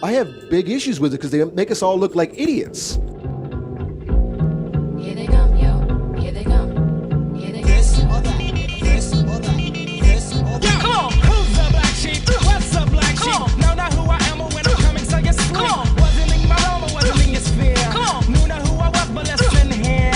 I have big issues with it because they make us all look like idiots. Here they come, yo. Here they come. Here they come. This or that. This or that. This or that. Come on, who's the black sheep? What's the black sheep? Know not who I am or when I'm coming, so you sleep. Wasn't in my realm or wasn't in your sphere. Knew not who I was, but listen here.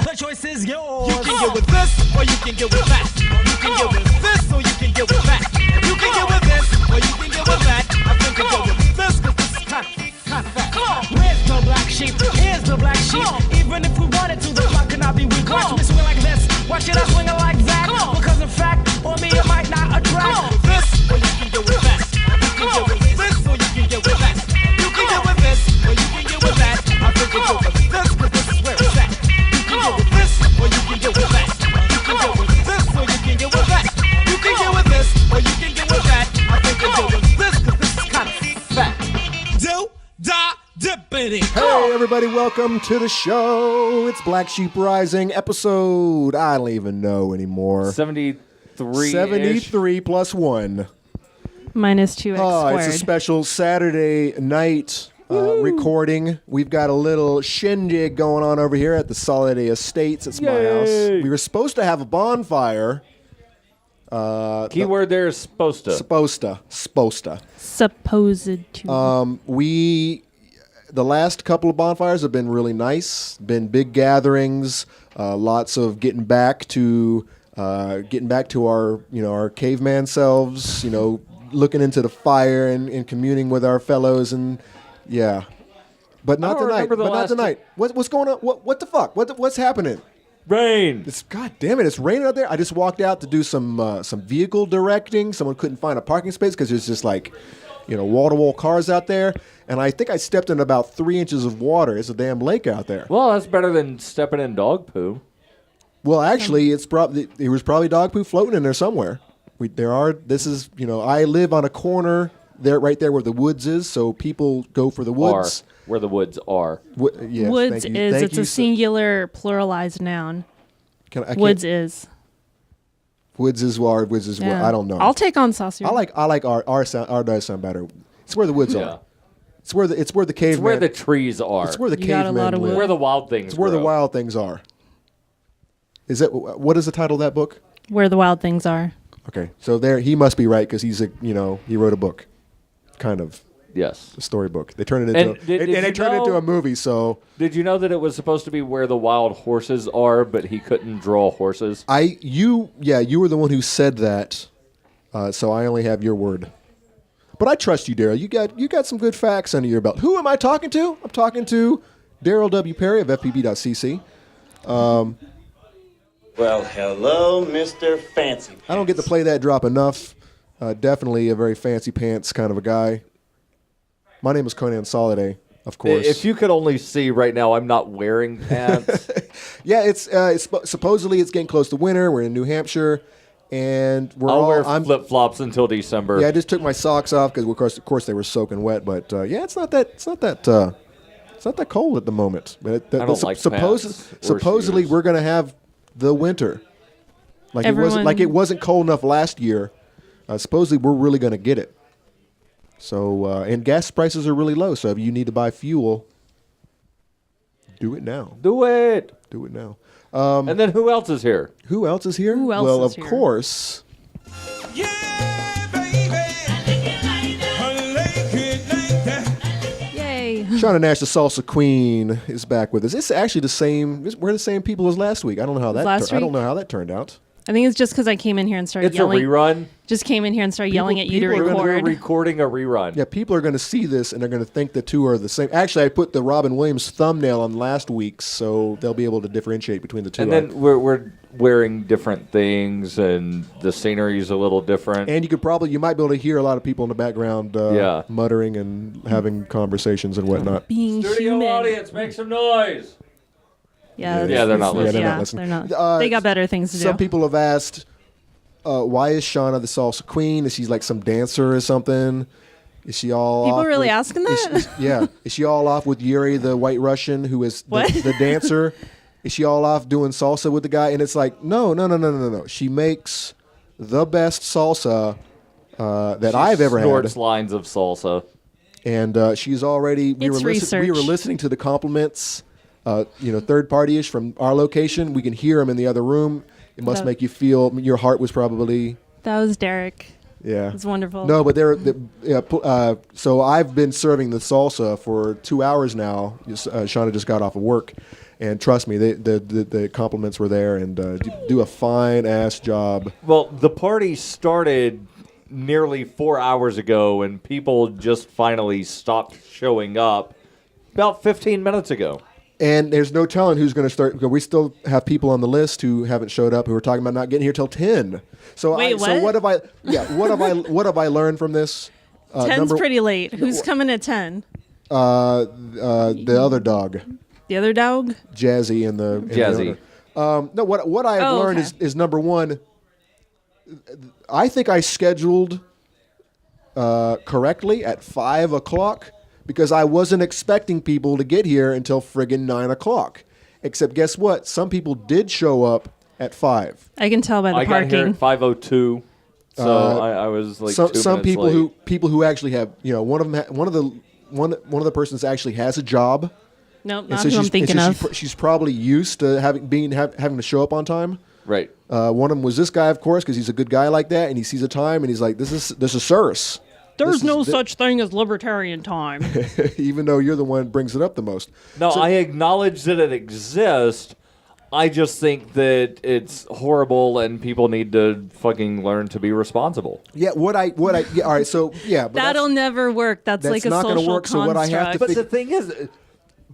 The choice is yours. You can get with this or you can get with that. You can get with this or you can get with that. You can get with this or you can get with that. I think you get with this because this is kind of fat. Where's the black sheep? Here's the black sheep. Even if we wanted to, the flock could not be weak. Watch me swing like this. Why should I swing it like that? Because in fact, on me it might not attract. This or you can get with that. You can get with this or you can get with that. You can get with this or you can get with that. I think you get with this because this is where it's at. You can get with this or you can get with that. You can get with this or you can get with that. You can get with this or you can get with that. I think you get with this because this is kind of fat. Do, da, dippity. Hey, everybody, welcome to the show. It's Black Sheep Rising episode, I don't even know anymore. 73. 73 plus 1. Minus 2x squared. It's a special Saturday night recording. We've got a little shindig going on over here at the Soliday Estates. It's my house. We were supposed to have a bonfire. Keyword there is supposed to. Supposed to. Supposed to. The last couple of bonfires have been really nice. Been big gatherings. Lots of getting back to our caveman selves. Looking into the fire and communing with our fellows and yeah. But not tonight. What's going on? What the fuck? What's happening? Rain. God damn it! It's raining out there. I just walked out to do some vehicle directing. Someone couldn't find a parking space because there's just wall-to-wall cars out there. And I think I stepped in about 3 inches of water. It's a damn lake out there. Well, that's better than stepping in dog poo. Well, actually, it was probably dog poo floating in there somewhere. I live on a corner there, right there where the woods is. So people go for the woods. Where the woods are. Yes, Woods thank you. is, Thank it's you, a singular pluralized noun. Woods is. Woods is what? I don't know. I'll take on Saucer. I like our sound. Our does sound better. It's where the woods are. It's where the caveman. It's where the trees are. It's where the You got a cavemen lot of live. wood. Where the wild things It's where the grow. wild things are. What is the title of that book? Where the wild things are. Okay, so there he must be right because he wrote a book, kind of Yes. a storybook. They turned it into they turned it into a movie. So Did you know that it was supposed to be where the wild horses are, but he couldn't draw horses? you were the one who said that, so I only have your word. But I trust you, Daryl. You got some good facts under your belt. Who am I talking to? I'm talking to Daryl W. Perry of FPB.cc. Well, hello, Mr. Fancy Pants. I don't get to play that drop enough. Definitely a very fancy pants kind of a guy. My name is Conan Soliday, of course. If you could only see right now, I'm not wearing pants. Yeah, it's supposedly it's getting close to winter. We're in New Hampshire, and I'll wear flip-flops until December. Yeah, I just took my socks off because of course they were soaking wet. But it's not that cold at the moment. But I don't like pants or supposedly shoes. we're gonna have the winter. It wasn't cold enough last year. Supposedly we're really gonna get it. So and gas prices are really low. So if you need to buy fuel, do it now. Do it. Do it now. And then who else is here? Who else is here? Who else well, is of here? course. Yeah, baby. Yay. Shauna Nash, the salsa queen, is back with us. It's actually the same. We're the same people as last week. I don't know how that. Last I don't week? know how that turned out. I think it's just because I came in here and started It's yelling. a rerun. Just came in here and started yelling at you to people are gonna We're record. recording a rerun. Yeah, people are going to see this and they're going to think the two are the same. Actually, I put the Robin Williams thumbnail on last week's, so they'll be able to differentiate between the two. And then we're wearing different things, and the scenery's a little different. And you might be able to hear a lot of people in the background muttering and having conversations and whatnot. Being Studio human. audience, make some noise. Yeah, Yeah, they're not listening. Yeah, they're not listening. They're not. They got better things to do. Some people have asked, why is Shauna the salsa queen? Is she like some dancer or something? Is she all People off really with- asking that? Yeah. Is she all off with Yuri, the White Russian, who is the dancer? Is she all off doing salsa with the guy? And it's like, no. She makes the best salsa that I've ever had. Snorts lines of salsa. and she's already. We were research. listening to the compliments, third party-ish from our location. We can hear them in the other room. It must make you feel. Your heart was probably. That was Derek. Yeah, it's wonderful. No, but so I've been serving the salsa for 2 hours now. Shauna just got off of work, and trust me, the compliments were there, and do a fine ass job. Well, the party started nearly 4 hours ago, and people just finally stopped showing up about 15 minutes ago. And there's no telling who's going to start. Because we still have people on the list who haven't showed up who are talking about not getting here till 10. So Wait, So what have I? Yeah, what have I learned from this? 10's pretty late. Who's coming at 10? The other dog, The other dog? Jazzy, and the Jazzy. No, what I have learned is number one. I think I scheduled correctly at 5 o'clock. Because I wasn't expecting people to get here until friggin' 9 o'clock. Except guess what? Some people did show up at 5. I can tell by the I parking. got here at 5:02, so I was like some 2 people minutes late. who actually have one of the persons actually has a job. Nope, And not so who I'm thinking of. She's probably used to having to show up on time. Right. One of them was this guy, of course, because he's a good guy like that, and he sees a time and he's like, "This is service." There's no such thing as libertarian time. Even though you're the one that brings it up the most. No, I acknowledge that it exists. I just think that it's horrible, and people need to fucking learn to be responsible. Yeah, all right, so yeah, but That'll never work. That's like a not social gonna work. So what I have to But the thing is,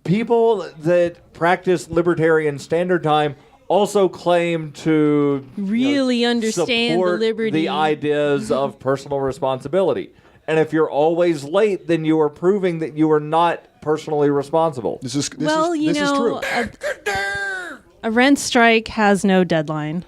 people that practice libertarian standard time also claim to really understand support the liberty. the ideas of personal responsibility. And if you're always late, then you are proving that you are not personally responsible. This is true. A rent strike has no deadline.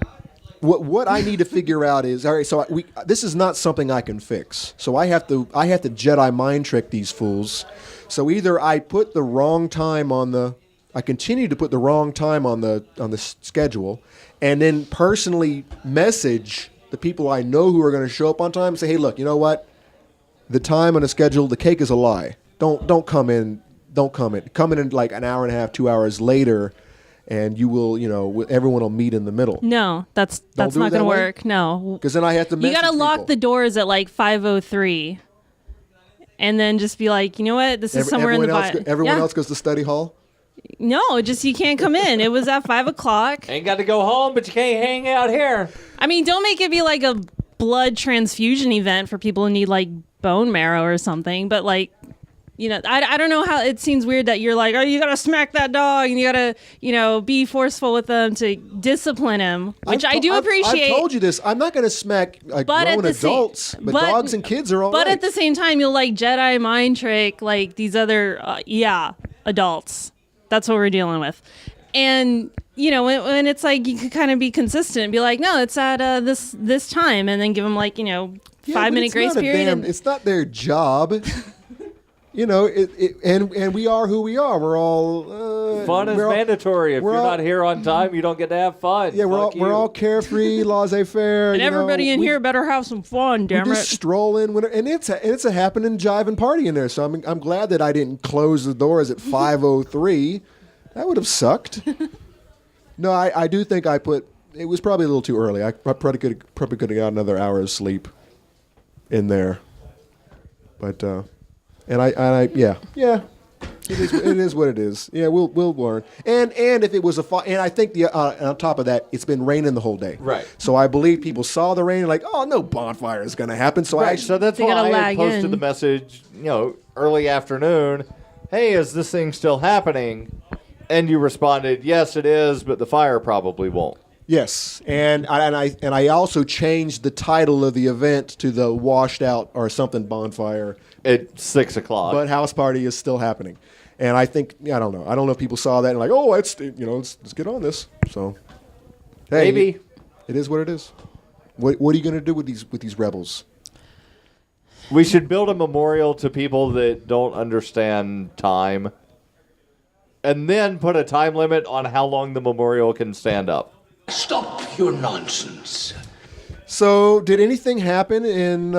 What I need to figure out is, all right, so this is not something I can fix. So I have to Jedi mind trick these fools. So either I put the wrong time I continue to put the wrong time on the schedule, and then personally message the people I know who are going to show up on time and say, hey, look, you know what? The time on the schedule, the cake is a lie. Don't come in. Don't come in. Come in like an hour and a half, 2 hours later, and you will, everyone will meet in the middle. No, that's not going to work. No, because then I have to. You got to lock the doors at like 5:03, and then just be like, you know what? This is somewhere in the. Everyone else goes to study hall. No, just you can't come in. It was at 5 o'clock. Ain't got to go home, but you can't hang out here. I mean, don't make it be like a blood transfusion event for people who need like bone marrow or something, but like, I don't know how it seems weird that you're like, oh, you gotta smack that dog and you gotta, be forceful with them to discipline him, which I do appreciate. I've told you this. I'm not gonna smack grown adults, but dogs and kids are all right. But at the same time, you'll like Jedi mind trick like these other, adults. That's what we're dealing with. And, when it's like you could kind of be consistent and be like, no, it's at this time, and then give them like, 5-minute grace period. It's not their job. And we are who we are. We're all fun is mandatory. If you're not here on time, you don't get to have fun. Yeah, we're all carefree, laissez-faire. And everybody in here better have some fun. Damn it! Just stroll in, and it's a happening jive and party in there. So I'm glad that I didn't close the doors at 5:03. That would have sucked. No, I do think it was probably a little too early. I probably could have got another hour of sleep in there. But yeah. It is what it is. Yeah, we'll learn. And if it was and I think on top of that, it's been raining the whole day. Right. So I believe people saw the rain and like, oh, no bonfire is going to happen. So so that's why I had posted the message, early afternoon. Hey, is this thing still happening? And you responded, yes, it is, but the fire probably won't. Yes, and I also changed the title of the event to the washed out or something bonfire at 6 o'clock. But house party is still happening, and I think I don't know if people saw that and like, oh, let's get on this. So, hey, maybe it is what it is. What are you going to do with these rebels? We should build a memorial to people that don't understand time, and then put a time limit on how long the memorial can stand up. Stop your nonsense. So, did anything happen in?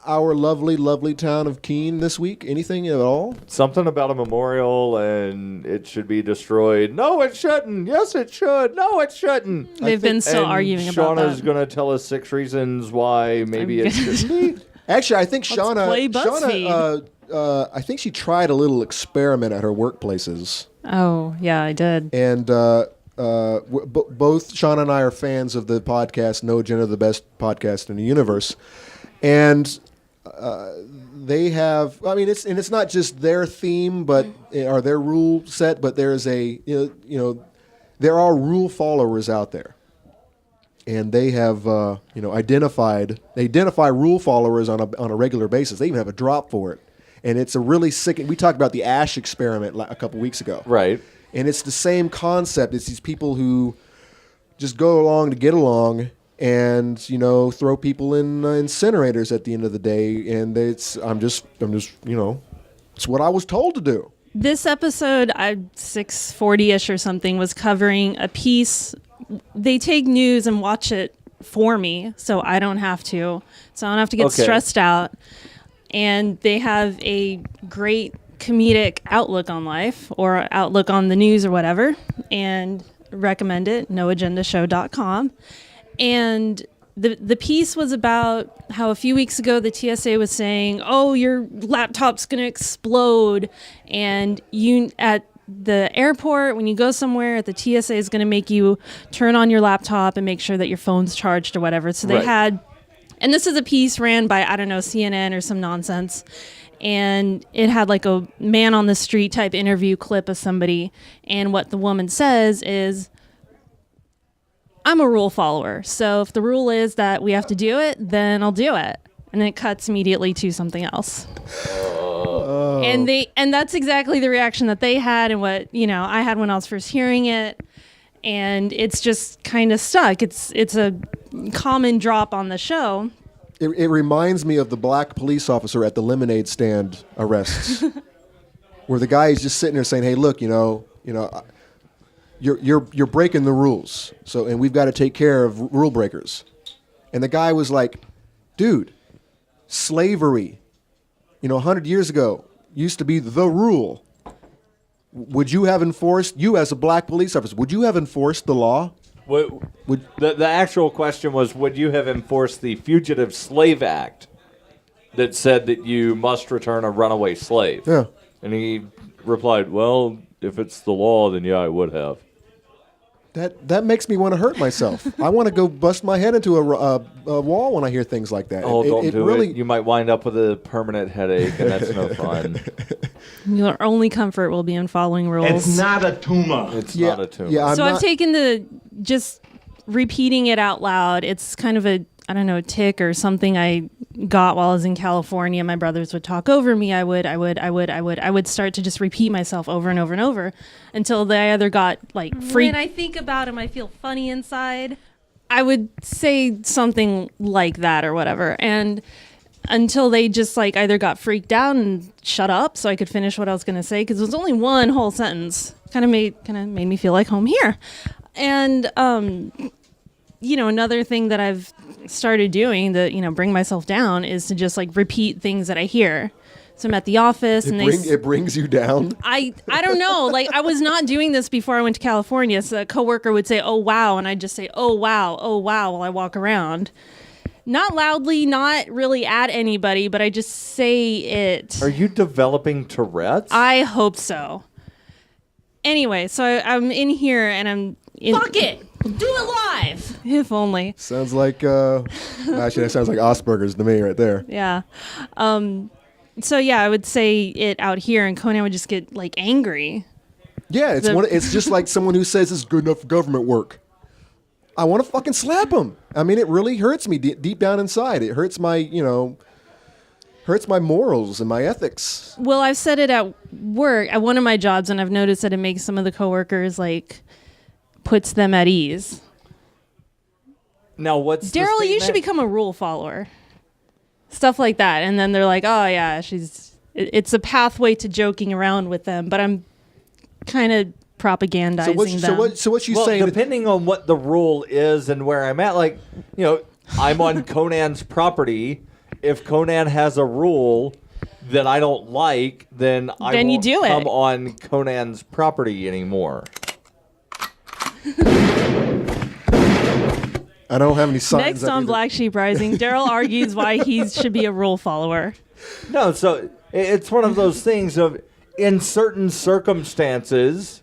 our lovely, lovely town of Keene this week? Anything at all? Something about a memorial and it should be destroyed. No, it shouldn't. Yes, it should. No, it shouldn't. They've been still And arguing about Shauna's that. going to tell us 6 reasons why maybe I'm it shouldn't be. Actually, I think play BuzzFeed. Shauna, I think she tried a little experiment at her workplaces. Oh, yeah, I did. And both Shauna and I are fans of the podcast No Agenda, the best podcast in the universe. And they have, I mean, it's not just their theme, but or their rule set, but there's there are rule followers out there, and they have identify rule followers on a regular basis. They even have a drop for it, and it's a really sick. We talked about the Ash experiment a couple weeks ago, Right. and it's the same concept. It's these people who just go along to get along. And throw people in incinerators at the end of the day, and I'm just it's what I was told to do. This episode, 640-ish or something, was covering a piece. They take news and watch it for me, so I don't have to. So I don't have to get stressed out. And they have a great comedic outlook on life, or outlook on the news, or whatever. And recommend it, noagendashow.com. And the piece was about how a few weeks ago the TSA was saying, "Oh, your laptop's going to explode," and you at the airport when you go somewhere, the TSA is going to make you turn on your laptop and make sure that your phone's charged or whatever. So they had, and this is a piece ran by CNN or some nonsense. And it had like a man on the street type interview clip of somebody, and what the woman says is, "I'm a rule follower, so if the rule is that we have to do it, then I'll do it." And then it cuts immediately to something else. And that's exactly the reaction that they had, and what I had when I was first hearing it. And it's just kind of stuck. It's a common drop on the show. It reminds me of the black police officer at the lemonade stand arrests, where the guy is just sitting there saying, "Hey, look, You're breaking the rules, and we've got to take care of rule breakers." And the guy was like, "Dude, slavery, 100 years ago used to be the rule. Would you have enforced, you as a black police officer, would you have enforced the law?" The actual question was, would you have enforced the Fugitive Slave Act that said that you must return a runaway slave? Yeah. And he replied, "Well, if it's the law, then yeah, I would have." That makes me want to hurt myself. I want to go bust my head into a wall when I hear things like that. Oh, don't do it. You might wind up with a permanent headache, and that's no fun. Your only comfort will be in following rules. It's not a tumor. It's not a tumor. Yeah, I've taken to just repeating it out loud. It's kind of a tick or something I got while I was in California. My brothers would talk over me. I would start to just repeat myself over and over and over until they either got like freaked. When I think about them, I feel funny inside. I would say something like that or whatever. And until they just like either got freaked out and shut up so I could finish what I was going to say, because it was only one whole sentence. Kind of made me feel like home here. And another thing that I've started doing to, bring myself down is to just like repeat things that I hear. So I'm at the office it brings you down. I don't know. Like I was not doing this before I went to California. So a coworker would say, "Oh, wow." And I'd just say, "Oh, wow. Oh, wow." While I walk around. Not loudly, not really at anybody, but I just say it. Are you developing Tourette's? I hope so. Anyway, so I'm in here and I'm in. Fuck it! Do it live! If only. Sounds like, actually, that sounds like Asperger's to me right there. Yeah. So, yeah, I would say it out here, and Conan would just get, like, angry. Yeah, it's just like someone who says it's good enough for government work. I want to fucking slap him. I mean, it really hurts me deep down inside. It hurts my, hurts my morals and my ethics. Well, I've said it at work, at one of my jobs, and I've noticed that it makes some of the coworkers, like, puts them at ease. Now, what's Daryl, you should become a rule follower. Stuff like that. And then they're like, "Oh, yeah, it's a pathway to joking around with them." But I'm kind of propagandizing them. So what you saying? Depending on what the rule is and where I'm at, like, I'm on Conan's property, if Conan has a rule that I don't like, then I Then you won't do it. come on Conan's property anymore. I don't have any signs. Next up on either. Black Sheep Rising, Daryl argues why he should be a rule follower. No, so it's one of those things of, in certain circumstances,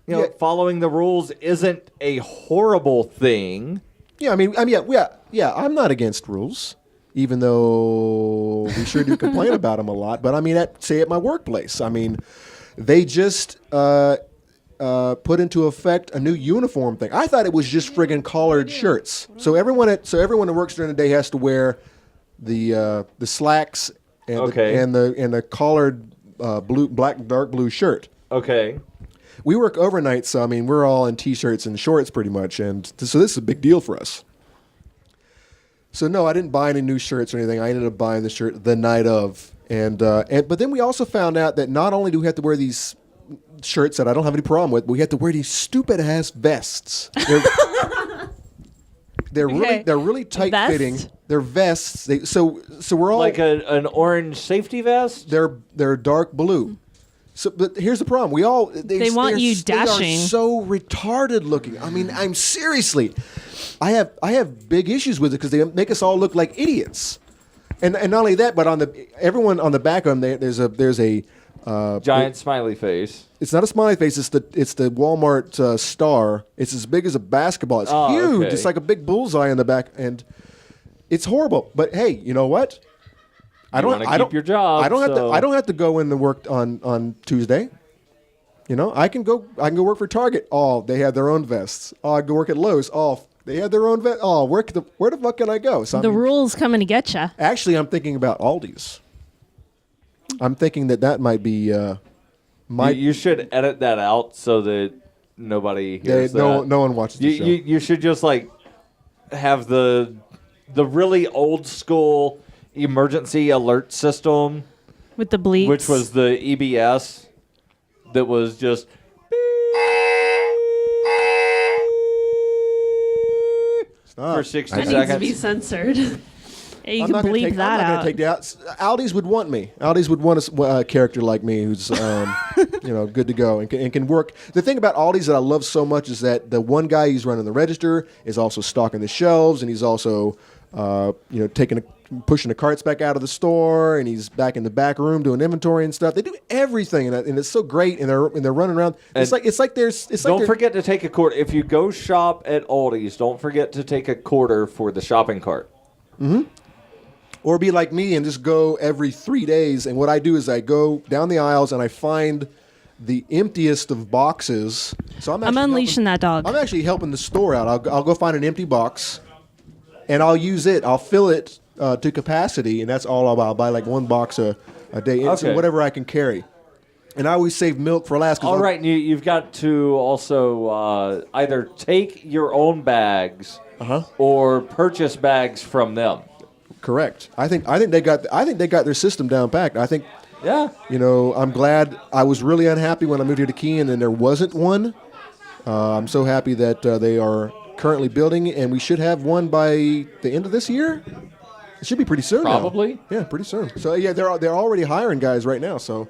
Yeah. following the rules isn't a horrible thing. Yeah, yeah. I'm not against rules, even though we sure do complain about them a lot. But I mean, say at my workplace, I mean, they just put into effect a new uniform thing. I thought it was just friggin' collared shirts. So everyone that works during the day has to wear the slacks and Okay. the collared dark blue shirt. Okay. We work overnight, so I mean we're all in t-shirts and shorts pretty much, and so this is a big deal for us. So no, I didn't buy any new shirts or anything. I ended up buying the shirt the night of, but then we also found out that not only do we have to wear these shirts that I don't have any problem with, but we have to wear these stupid ass vests. They're Okay. really tight Vest? fitting. They're vests. So we're all Like an orange safety vest? they're dark blue. So, but here's the problem. They want you dashing. They are so retarded looking. I mean, I'm seriously. I have big issues with it because they make us all look like idiots. And not only that, but everyone on the back of them, there's a Giant smiley face. It's not a smiley face. It's the Walmart star. It's as big as a basketball. It's huge. Okay. It's like a big bullseye in the back, and it's horrible. But hey, you know what? I wanna keep your job, I don't have to. so- I don't have to go in to work on Tuesday. You know, I can go work for Target. Oh, they have their own vests. Oh, I go work at Lowe's. Oh, they have their own vest. Oh, where the fuck can I go? So The rule's coming to get you. actually, I'm thinking about Aldi's. I'm thinking that might be. You should edit that out so that nobody hears no that. one watches the show. You should just like have the really old school emergency alert system, With the bleeps. which was the EBS, that was just for 60 that seconds. needs to be censored. Yeah, you I'm can not gonna bleep take, that I'm not out. gonna take that. Aldi's would want me. Aldi's would want a character like me who's, good to go and can work. The thing about Aldi's that I love so much is that the one guy who's running the register is also stocking the shelves, and he's also, pushing the carts back out of the store, and he's back in the back room doing inventory and stuff. They do everything, and it's so great. And they're running around. Don't forget to take a quarter. If you go shop at Aldi's, don't forget to take a quarter for the shopping cart. Mm-hmm. Or be like me and just go every 3 days. And what I do is I go down the aisles and I find the emptiest of boxes. So I'm unleashing that dog. I'm actually helping the store out. I'll go find an empty box, and I'll use it. I'll fill it to capacity, and that's all I'll buy like one box a day. It's Okay. whatever I can carry. And I always save milk for last. All right, you've got to also either take your own bags or purchase bags from them. Correct. I think they got their system down packed. I think. Yeah. I'm glad. I was really unhappy when I moved here to Keene and there wasn't one. I'm so happy that they are currently building, and we should have one by the end of this year. It should be pretty soon. Probably. Now. Yeah, pretty soon. So yeah, they're already hiring guys right now. So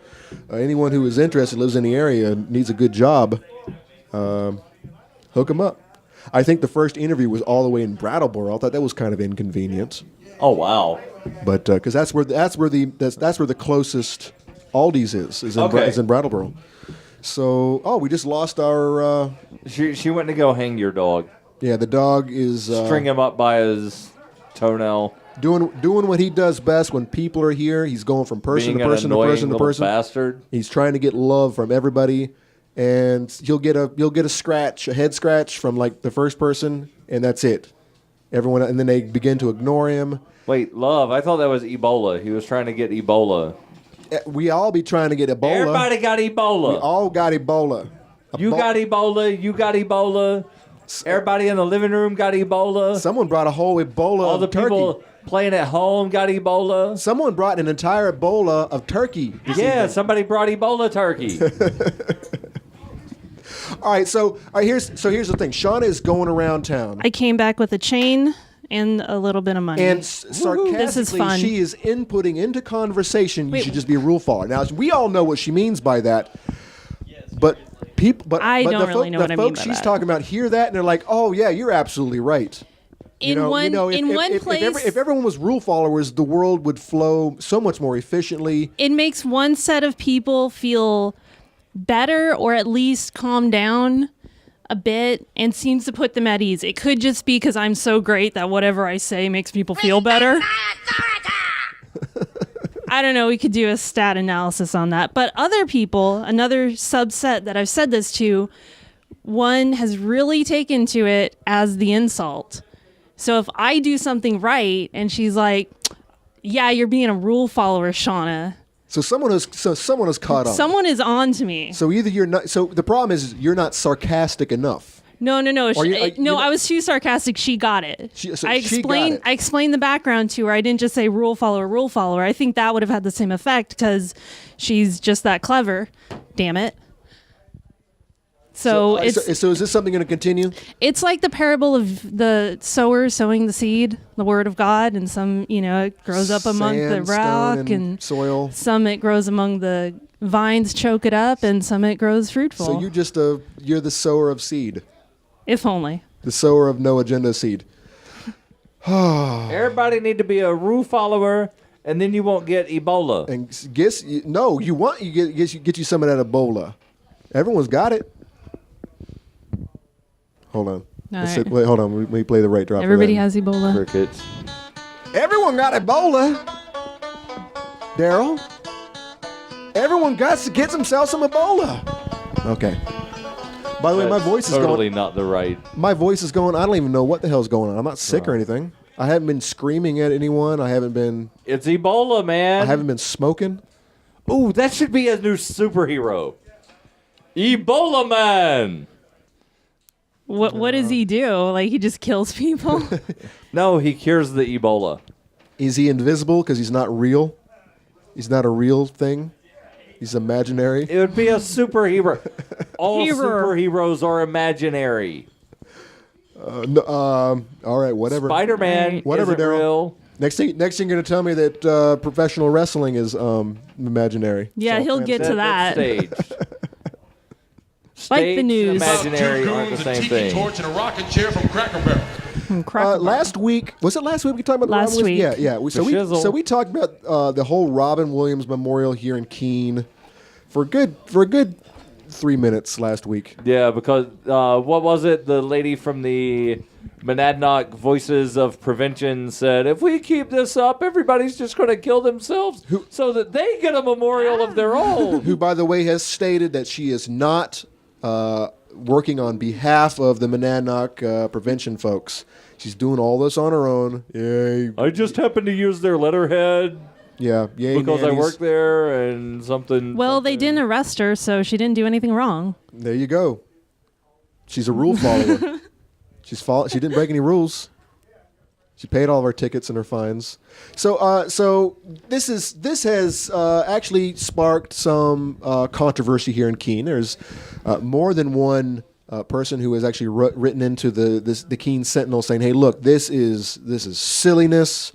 anyone who is interested, lives in the area, needs a good job, hook them up. I think the first interview was all the way in Brattleboro. I thought that was kind of inconvenient. Oh wow. But because that's where the closest Aldi's is in Brattleboro. So we just lost our. She went to go hang your dog. Yeah, the dog is String him up by his toenail. doing what he does best when people are here. He's going from person Being to an person to annoying person to little person. bastard. He's trying to get love from everybody, and you'll get a head scratch from like the first person, and that's it. Everyone, and then they begin to ignore him. Wait, love. I thought that was Ebola. He was trying to get Ebola. We all be trying to get Ebola. Everybody got Ebola. We all got Ebola. You got Ebola. You got Ebola. Everybody in the living room got Ebola. Someone brought a whole Ebola All of the turkey. people playing at home got Ebola. Someone brought an entire Ebola of turkey. Yeah, somebody brought Ebola turkey. All right, here's the thing. Shauna is going around town. I came back with a chain and a little bit of money. And This is sarcastically, fun. she is inputting into conversation. Wait. You should just be a rule follower. Now, we all know what she means by that, but people, but I but don't the really know what I mean folks by she's that. talking about hear that and they're like, "Oh yeah, you're absolutely right." In one place, if everyone was rule followers, the world would flow so much more efficiently. it makes one set of people feel better or at least calm down a bit and seems to put them at ease. It could just be because I'm so great that whatever I say makes people feel better. I don't know. We could do a stat analysis on that. But other people, another subset that I've said this to, one has really taken to it as the insult. So if I do something right and she's like, yeah, you're being a rule follower, Shauna. So someone has caught on. Someone is on to me. So either you're not. So the problem is you're not sarcastic enough. No. you know- I was too sarcastic. She got it. She got it. I explained the background to her. I didn't just say rule follower. I think that would have had the same effect because she's just that clever. Damn it. So it's so is this something going to continue? it's like the parable of the sower sowing the seed, the word of God, and some it grows up among the Sand, rock stone, and soil. some it grows among the vines, choke it up, and some it grows fruitful. So you're the sower of seed, if only. the sower of no agenda seed. Everybody need to be a rule follower, and then you won't get Ebola. And get you some of that Ebola. Everyone's got it. Hold on. All right. Wait, hold on. Let me play the right drop. for Everybody that. has Ebola. Crickets. Everyone got Ebola. Daryl. Everyone got to get themselves some Ebola. Okay. By the way, my That's voice is totally going. not the right. My voice is going. I don't even know what the hell's going on. I'm not sick or anything. I haven't been screaming at anyone. I haven't been It's Ebola, man. smoking. Ooh, that should be a new superhero. Ebola Man. What does he do? Like he just kills people? No, he cures the Ebola. Is he invisible because he's not real? He's not a real thing. He's imaginary. It would be a superhero. All Hero. superheroes are imaginary. All right, whatever. Spider-Man Whatever, isn't Daryl. real. Next thing you're gonna tell me that professional wrestling is imaginary. Yeah, he'll get to that. That's staged. Like the Staged and news. imaginary aren't the same thing. torch and a rocking chair from Cracker Barrel. Cracker Barrel. Last week we talked about Last Robin Williams? week. Yeah. shizzle. We talked about the whole Robin Williams Memorial here in Keene for a good 3 minutes last week. Yeah, because what was it? The lady from the Monadnock Voices of Prevention said, if we keep this up, everybody's just going to kill themselves so that they get a memorial of their own. Who, by the way, has stated that she is not working on behalf of the Monadnock prevention folks. She's doing all this on her own. Yay. I just happened to use their letterhead Yeah. Yay. because I nannies. work there and something. Well, they didn't arrest her, so she didn't do anything wrong. There you go. She's a rule follower. She didn't break any rules. She paid all of her tickets and her fines. So this has actually sparked some controversy here in Keene. There's more than one person who has actually written into the Keene Sentinel saying, "Hey, look, this is silliness.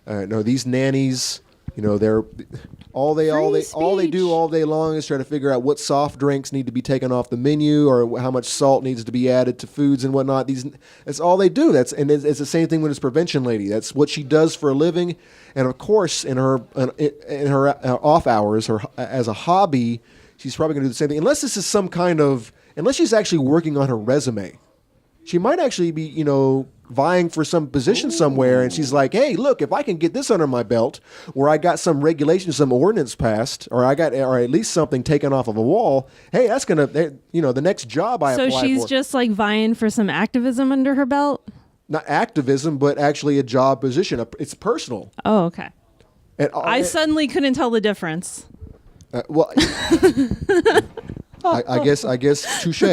No, these nannies, they're all they do all day long is try to figure out what soft drinks need to be taken off the menu or how much salt needs to be added to foods and whatnot. That's all they do. It's the same thing with this prevention lady. That's what she does for a living, and of course, in her off hours or as a hobby, she's probably going to do the same thing. Unless this is unless she's actually working on her resume, she might actually be vying for some position somewhere, and she's like, hey, look, if I can get this under my belt where I got some regulation, some ordinance passed, or at least something taken off of a wall, hey, that's gonna the next job I apply for. So she's just like vying for some activism under her belt? Not activism, but actually a job position. It's personal. Oh, okay. And I suddenly couldn't tell the difference. well, I guess touche.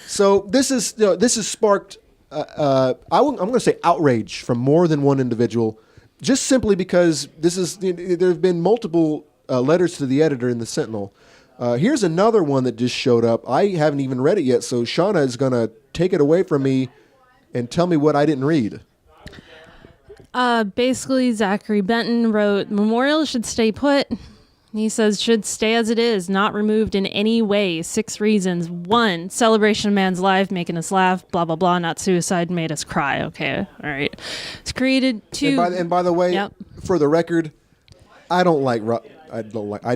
So this has sparked I'm going to say outrage from more than one individual, just simply because there have been multiple letters to the editor in the Sentinel. Here's another one that just showed up. I haven't even read it yet, so Shauna is going to take it away from me and tell me what I didn't read. Basically, Zachary Benton wrote, Memorial should stay put. He says, should stay as it is, not removed in any way. 6 reasons. 1, celebration of man's life, making us laugh, blah, blah, blah, not suicide, made us cry. Okay, all right. It's created 2. And by the way, Yep. for the record, I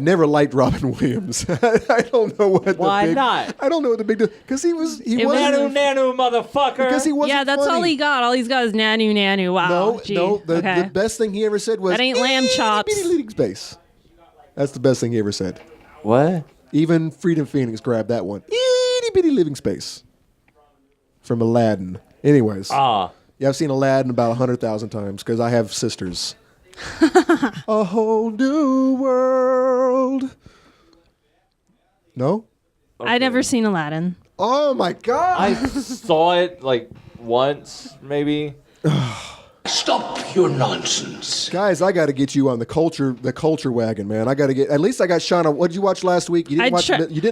never liked Robin Williams. I don't know what. Why the big, not? I don't know what the big deal. Because he wasn't. Nanu, motherfucker. Because he wasn't. Yeah, that's funny. all he got. All he's got is nanu, nanu. Wow. No, Gee. no. Okay. The best thing he ever said was That ain't lamb chops. Itty bitty leading space. That's the best thing he ever said. What? Even Freedom Phoenix grabbed that one. Itty bitty living space. From Aladdin. Anyways. Yeah, I've seen Aladdin about 100,000 times because I have sisters. A whole new world. No? I never seen Aladdin. Oh my God. I saw it like once, maybe. Stop your nonsense. Guys, I got to get you on the culture wagon, man. I got to get. At least I got Shauna. What did you watch last week? You didn't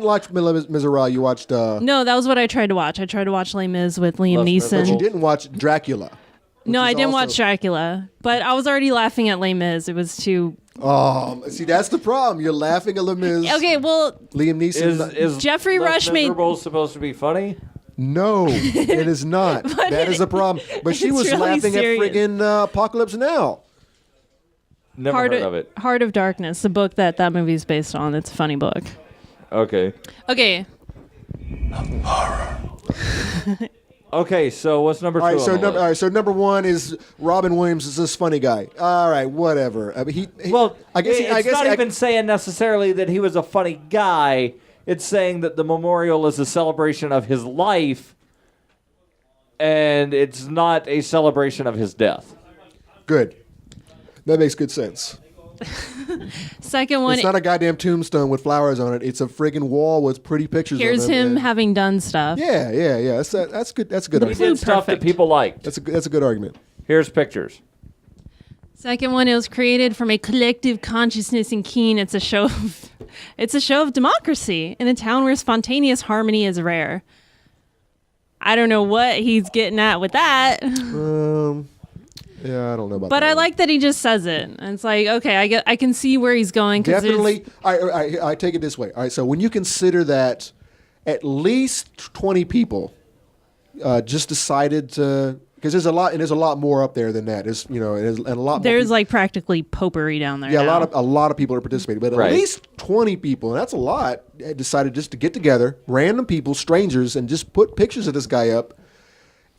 watch Miserables. You watched. No, that was what I tried to watch. I tried to watch Les Mis with Liam But Neeson. But you didn't watch Dracula. No, I didn't also- watch Dracula, but I was already laughing at Les Mis. It was too. See, that's the problem. You're laughing at Les Mis. Okay, well, Liam Neeson. Is Jeffrey Les Rush made- Miserables supposed to be funny? No, it is not. That is a problem. But she it's was really laughing serious. at friggin' Apocalypse Now. Never heard of it. Heart of Darkness, the book that movie is based on. It's a funny book. Okay. Okay, Okay, so what's number 2? All right, on the list? so number 1 is Robin Williams is this funny guy. All right, whatever. I mean, Well, I guess not even saying necessarily that he was a funny guy. It's saying that the memorial is a celebration of his life, and it's not a celebration of his death. good. That makes good sense. second one. It's not a goddamn tombstone with flowers on it. It's a friggin' wall with pretty pictures. Here's of him. him having done stuff. Yeah. That's good. That's a good. He Argument. did stuff that Perfect. people liked. That's a good argument. Here's pictures. Second one, it was created from a collective consciousness in Keene. It's a show of democracy in a town where spontaneous harmony is rare. I don't know what he's getting at with that, Yeah, I don't know about but that. I like that he just says it. And it's like, okay, I can see where he's going. 'Cause Definitely. I take it this way. All right, so when you consider that at least 20 people just decided to, because there's a lot more up there than that. There's and a lot more. there's people, like practically popery down there. yeah, now. a lot of people are participating, but at Right. least 20 people, and that's a lot, decided just to get together, random people, strangers, and just put pictures of this guy up.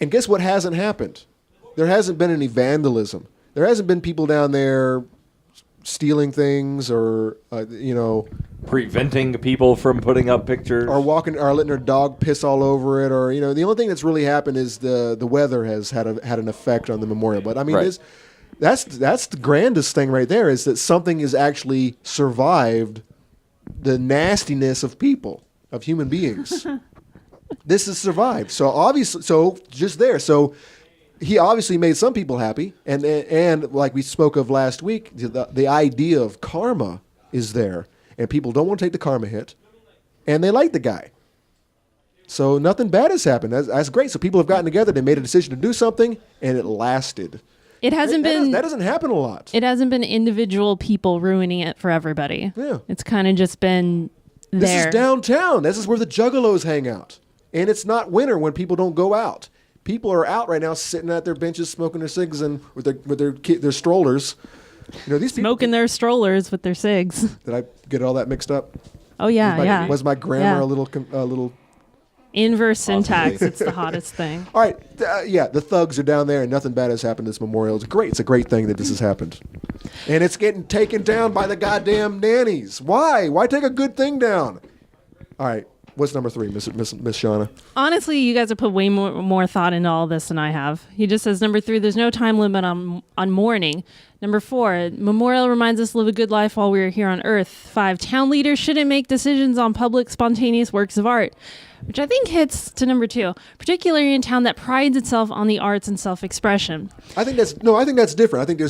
And guess what hasn't happened? There hasn't been any vandalism. There hasn't been people down there stealing things or Preventing people from putting up pictures. or letting their dog piss all over it, or the only thing that's really happened is the weather has had an effect on the memorial. But I mean, Right. that's the grandest thing right there, is that something has actually survived the nastiness of people, of human beings. This has survived. So obviously, he obviously made some people happy, and like we spoke of last week, the idea of karma is there, and people don't want to take the karma hit, and they like the guy. So nothing bad has happened. That's great. So people have gotten together, they made a decision to do something, and it lasted. It hasn't been. That doesn't happen a lot. It hasn't been individual people ruining it for everybody. Yeah. It's kind of just been there. This is downtown. This is where the juggalos hang out, and it's not winter when people don't go out. People are out right now, sitting at their benches, smoking their cigs and with their strollers. These people. Smoking their strollers with their cigs. Did I get all that mixed up? Oh yeah, Was my grammar Yeah. a little? Inverse syntax. Possibly. It's the hottest thing. All right, the thugs are down there, and nothing bad has happened. This memorial is great. It's a great thing that this has happened, and it's getting taken down by the goddamn nannies. Why? Why take a good thing down? All right, what's number 3, Miss Shauna? Honestly, you guys have put way more thought into all this than I have. He just says, number 3, there's no time limit on mourning. Number 4, memorial reminds us to live a good life while we're here on Earth. 5, town leaders shouldn't make decisions on public spontaneous works of art, which I think hits to number 2, particularly in a town that prides itself on the arts and self-expression. I think that's different. I think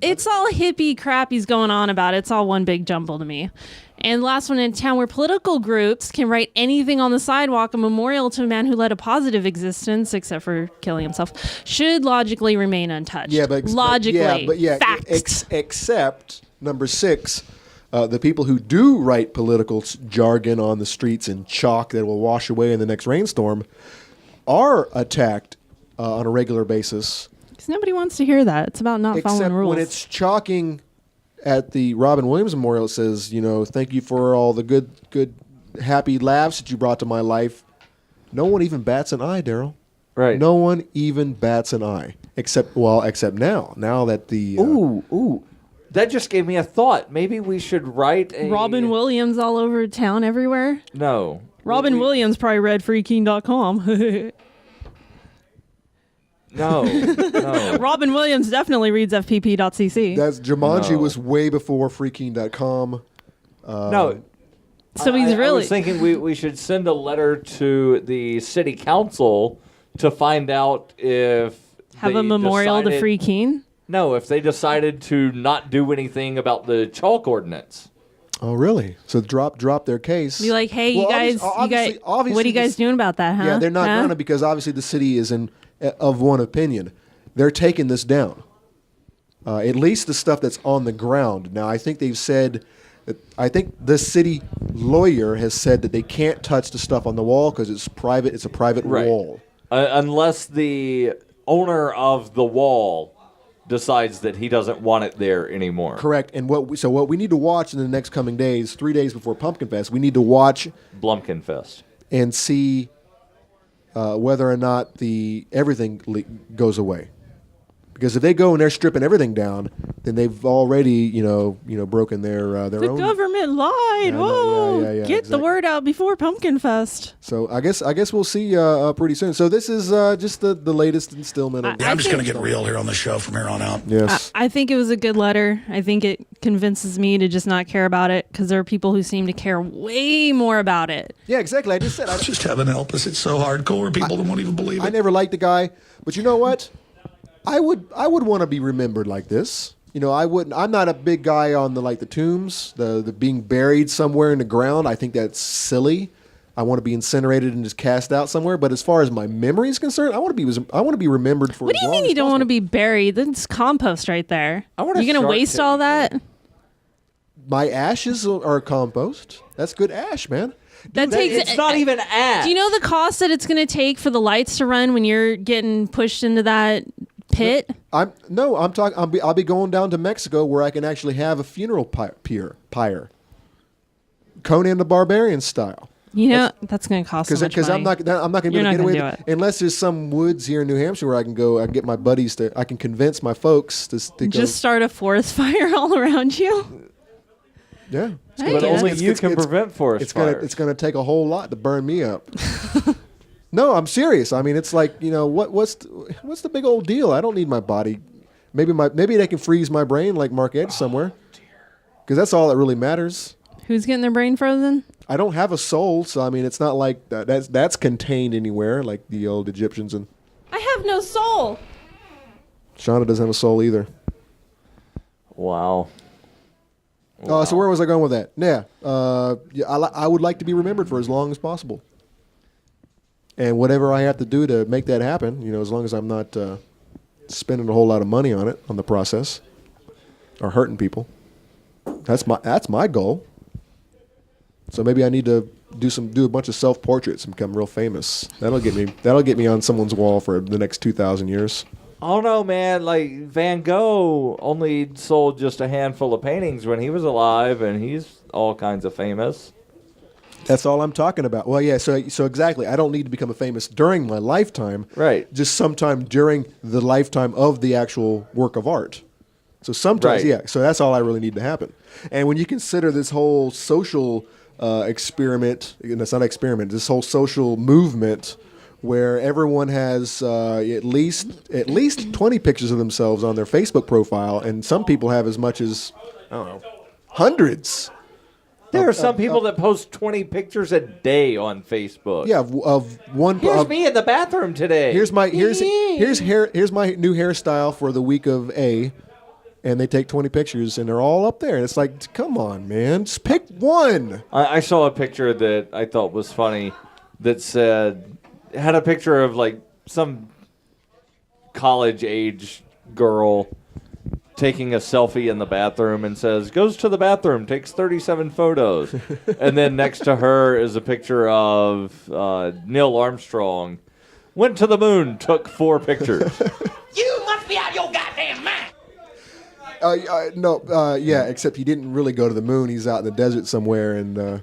It's all hippie crap he's going on about. It's all one big jumble to me. And last one in town, where political groups can write anything on the sidewalk, a memorial to a man who led a positive existence, except for killing himself, should logically remain untouched. Yeah, but logically, facts. Except number 6, the people who do write political jargon on the streets in chalk that will wash away in the next rainstorm are attacked on a regular basis. Because nobody wants to hear that. It's about not following Except rules. when it's chalking at the Robin Williams Memorial, it says, thank you for all the good, happy laughs that you brought to my life. No one even bats an eye, Daryl. Right. No one even bats an eye. Except now. Now that the... Ooh. That just gave me a thought. Maybe we should write a... Robin Williams all over town everywhere? No. Robin Williams probably read freeking.com. No. Robin Williams definitely reads fpp.cc. That's Jumanji No. was way before freaking.com. No. So he's I really... was thinking we should send a letter to the city council to find out if have they a memorial to decided- Free Keen? No, if they decided to not do anything about the chalk ordinance. Oh, really? So drop their case. Be like, hey, Well, you guys, obviously what are you guys doing about that, huh? Yeah, they're not Huh? gonna, because obviously the city is of one opinion. They're taking this down. At least the stuff that's on the ground. Now, I think they've said that, I think the city lawyer has said that they can't touch the stuff on the wall because it's private. It's a private wall. Unless the owner of the wall decides that he doesn't want it there anymore. Correct. And what we need to watch in the next coming days, 3 days before Pumpkin Fest, we need to watch Blumpkin Fest. and see whether or not everything goes away. Because if they go and they're stripping everything down, then they've already, broken their own. The government lied. Yeah, Whoa! yeah, Get the exactly. word out before Pumpkin Fest. So I guess we'll see pretty soon. So this is just the latest installment of. I'm just going to get real here on the show from here on out. Yes. I think it was a good letter. I think it convinces me to just not care about it because there are people who seem to care way more about it. Yeah, exactly. I just said Just heaven help us. It's so hardcore. People won't even believe I it. never liked the guy, but you know what? I would want to be remembered like this. I wouldn't. I'm not a big guy on the tombs, the being buried somewhere in the ground. I think that's silly. I want to be incinerated and just cast out somewhere. But as far as my memory is concerned, I want to be remembered for. What do you mean you don't want to be buried? That's compost right there. I want a You gonna shark waste tip. all that? My ashes are compost. That's good ash, man. That takes. It's not even ash. Do you know the cost that it's going to take for the lights to run when you're getting pushed into that pit? I'm talking. I'll be going down to Mexico where I can actually have a funeral pyre. Conan the Barbarian style. That's going to cost so much Because money. I'm not going to be You're able to not get away gonna with do it unless there's some woods here in New Hampshire where I can go. I can get my buddies to. I can convince my folks to go. Just start a forest fire all around you. Yeah. Hey, But yeah. only It's- you it's- can it's- prevent forest It's fires. gonna take a whole lot to burn me up. No, I'm serious. I mean, it's like what's the big old deal? I don't need my body. Maybe they can freeze my brain like Mark Edge somewhere. Because that's all that really matters. Who's getting their brain frozen? I don't have a soul, so I mean, it's not like that's contained anywhere like the old Egyptians. And I have no soul. Shauna doesn't have a soul either. Wow. So where was I going with that? Yeah, I would like to be remembered for as long as possible. And whatever I have to do to make that happen, as long as I'm not spending a whole lot of money on it, on the process, or hurting people. That's my goal. So maybe I need to do a bunch of self-portraits and become real famous. That'll get me on someone's wall for the next 2,000 years. Oh no, man! Like Van Gogh only sold just a handful of paintings when he was alive, and he's all kinds of famous. That's all I'm talking about. Well, yeah. So exactly. I don't need to become a famous during my lifetime. Right. Just sometime during the lifetime of the actual work of art. So sometimes, Right. yeah. So that's all I really need to happen. And when you consider this whole social experiment, it's not an experiment. This whole social movement, where everyone has at least 20 pictures of themselves on their Facebook profile, and some people have as much as hundreds. There are some people that post 20 pictures a day on Facebook. Yeah, of one. Here's of, me in the bathroom today. Here's my new hairstyle for the week of A. and they take 20 pictures, and they're all up there. And it's like, come on, man, just pick one. I saw a picture that I thought was funny that had a picture of like some college age girl taking a selfie in the bathroom and says, goes to the bathroom, takes 37 photos. And then next to her is a picture of Neil Armstrong. Went to the moon, took 4 pictures. You must be out of your goddamn mind. Yeah, except he didn't really go to the moon. He's out in the desert somewhere, and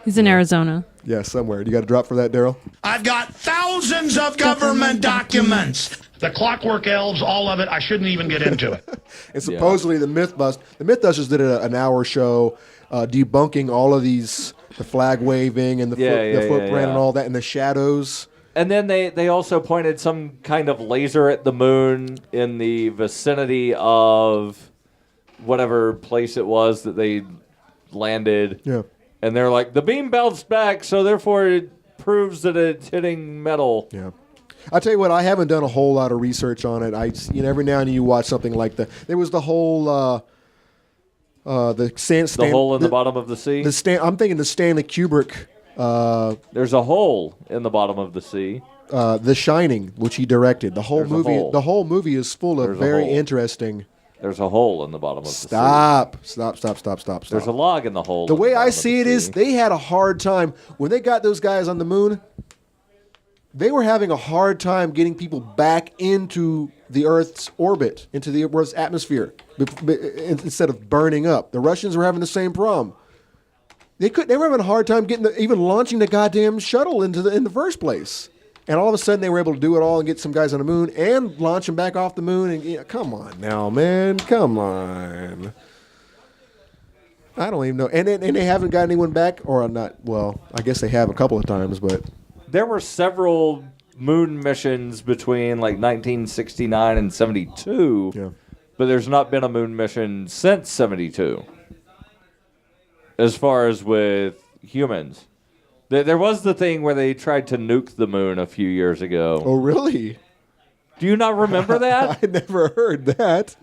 He's in Arizona. yeah, somewhere. You got a drop for that, Daryl? I've got thousands of government documents. The Clockwork Elves, all of it. I shouldn't even get into it. And supposedly the Mythbusters did an hour show debunking all of these, the flag waving and the footprint and all that, and the shadows. And then they also pointed some kind of laser at the moon in the vicinity of whatever place it was that they landed. Yeah. And they're like, the beam bounced back, so therefore it proves that it's hitting metal. Yeah. I'll tell you what, I haven't done a whole lot of research on it. Every now and then you watch something like there was the whole the hole in the bottom of the sea. I'm thinking the Stanley Kubrick. There's a hole in the bottom of the sea. The Shining, which he directed. The whole There's a movie. hole. The whole movie is full of There's a very hole. interesting. There's a hole in the bottom of the sea. Stop. There's a log in the hole. The in way bottom I of see the it is, sea. they had a hard time when they got those guys on the moon. They were having a hard time getting people back into the Earth's orbit, into the Earth's atmosphere, instead of burning up. The Russians were having the same problem. They were having a hard time even launching the goddamn shuttle in the first place. And all of a sudden, they were able to do it all and get some guys on the moon and launch them back off the moon. And come on now, man, come on. I don't even know. And they haven't got anyone back, or not. Well, I guess they have a couple of times, but There were several moon missions between like 1969 and 72, yeah. but there's not been a moon mission since 72. As far as with humans. There was the thing where they tried to nuke the moon a few years ago. Oh, really? Do you not remember that? I never heard that.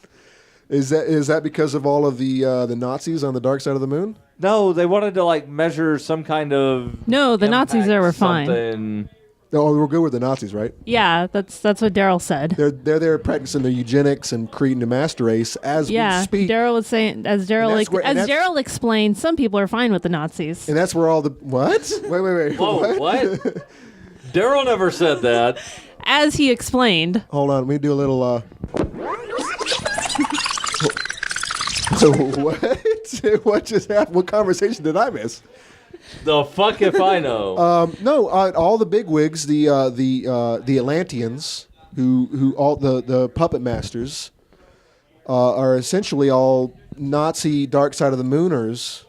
Is that because of all of the Nazis on the dark side of the moon? No, they wanted to like measure some kind of No, the Nazis impact, there were fine. something. Oh, we're good with the Nazis, right? Yeah, that's what Daryl said. They're there practicing their eugenics and creating a master race as we speak. Daryl was saying, as Daryl explained, some people are fine with the Nazis. And that's where all the what? Wait. Whoa, what? Daryl never said that. As he explained. Hold on, let me do a little. What? What just happened? What conversation did I miss? The fuck if I know. No, all the bigwigs, the Atlanteans, who all the puppet masters, are essentially all Nazi dark side of the mooners.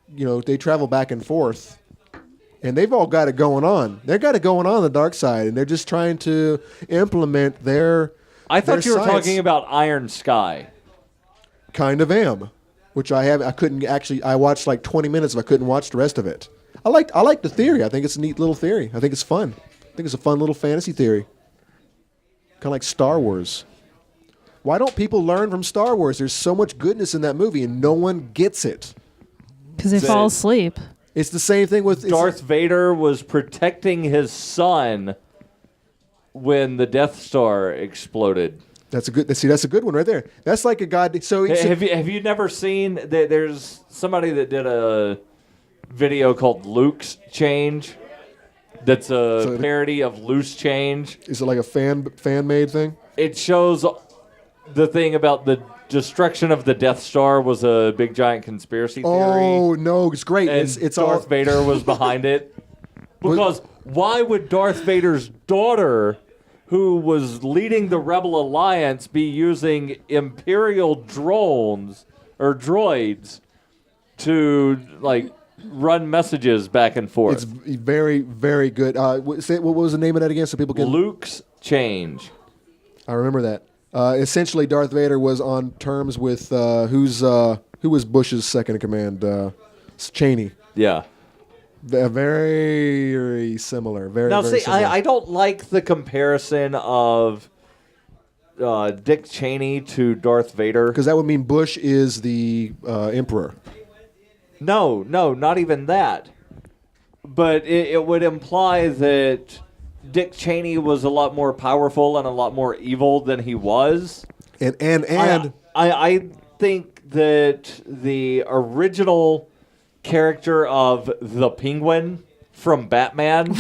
They travel back and forth, and they've all got it going on. They've got it going on the dark side, and they're just trying to implement their. I thought you were science. talking about Iron Sky. Kind of am, which I couldn't actually. I watched like 20 minutes, and I couldn't watch the rest of it. I like the theory. I think it's a neat little theory. I think it's fun. I think it's a fun little fantasy theory. Kind of like Star Wars. Why don't people learn from Star Wars? There's so much goodness in that movie, and no one gets it. Because they fall asleep. It's the same thing with Darth Vader was protecting his son when the Death Star exploded. That's a good one right there. That's like a god. So Have you never seen that? There's somebody that did a video called Luke's Change. That's a parody of Loose Change. Is it like a fan made thing? It shows the thing about the destruction of the Death Star was a big giant conspiracy theory. Oh no, it's great. And It's Darth all Vader was behind it. Because why would Darth Vader's daughter, who was leading the Rebel Alliance, be using Imperial droids to run messages back and forth? It's very, very good. What was the name of that again, so people can? Luke's Change. I remember that. Essentially, Darth Vader was on terms with who was Bush's second in command? Cheney. Yeah. Very, very similar. Very. Now, very see, similar. I don't like the comparison of Dick Cheney to Darth Vader. Because that would mean Bush is the emperor. No, not even that. But it would imply that Dick Cheney was a lot more powerful and a lot more evil than he was. And I think that the original character of the Penguin from Batman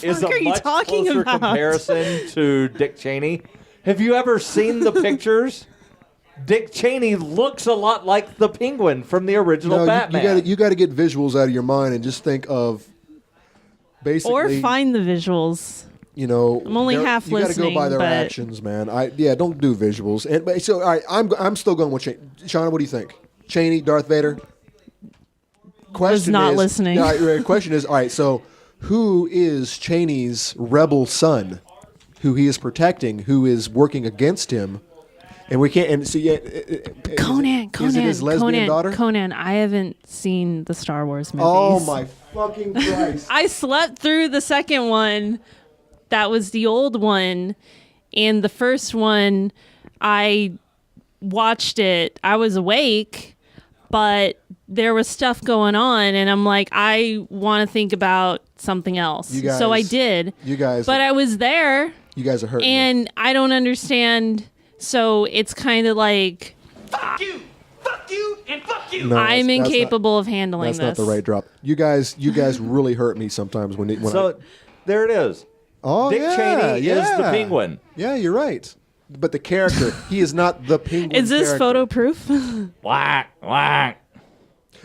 is a are you much talking closer about? comparison to Dick Cheney. Have you ever seen the pictures? Dick Cheney looks a lot like the Penguin from the original Batman. You got to get visuals out of your mind and just think of basically Or find the visuals. You know, I'm only half you got to listening, go by their but- actions, man. Don't do visuals. And so, all right, I'm still going with Cheney. Shauna, what do you think? Cheney, Darth Vader. Question not is, listening. Question is, all right. So, who is Cheney's rebel son, who he is protecting, who is working against him? And we can't. And so, Conan. Is it his lesbian daughter? Conan. I haven't seen the Star Wars movies. Oh my fucking Christ! I slept through the second one. That was the old one. And the first one, I watched it. I was awake, but there was stuff going on. And I'm like, I want to think about something else. You guys- so I did. You guys, But I was there, you guys are hurting. me. and I don't understand. So it's kind of like Fuck you, and fuck you. No, I'm that's not- incapable of handling That's this. not the right drop. You guys really hurt me sometimes when There it is. Oh, Dick yeah, Cheney is the yeah. Penguin. Yeah, you're right. But the character, he is not the Penguin. Is this character. photo proof? Whack, whack.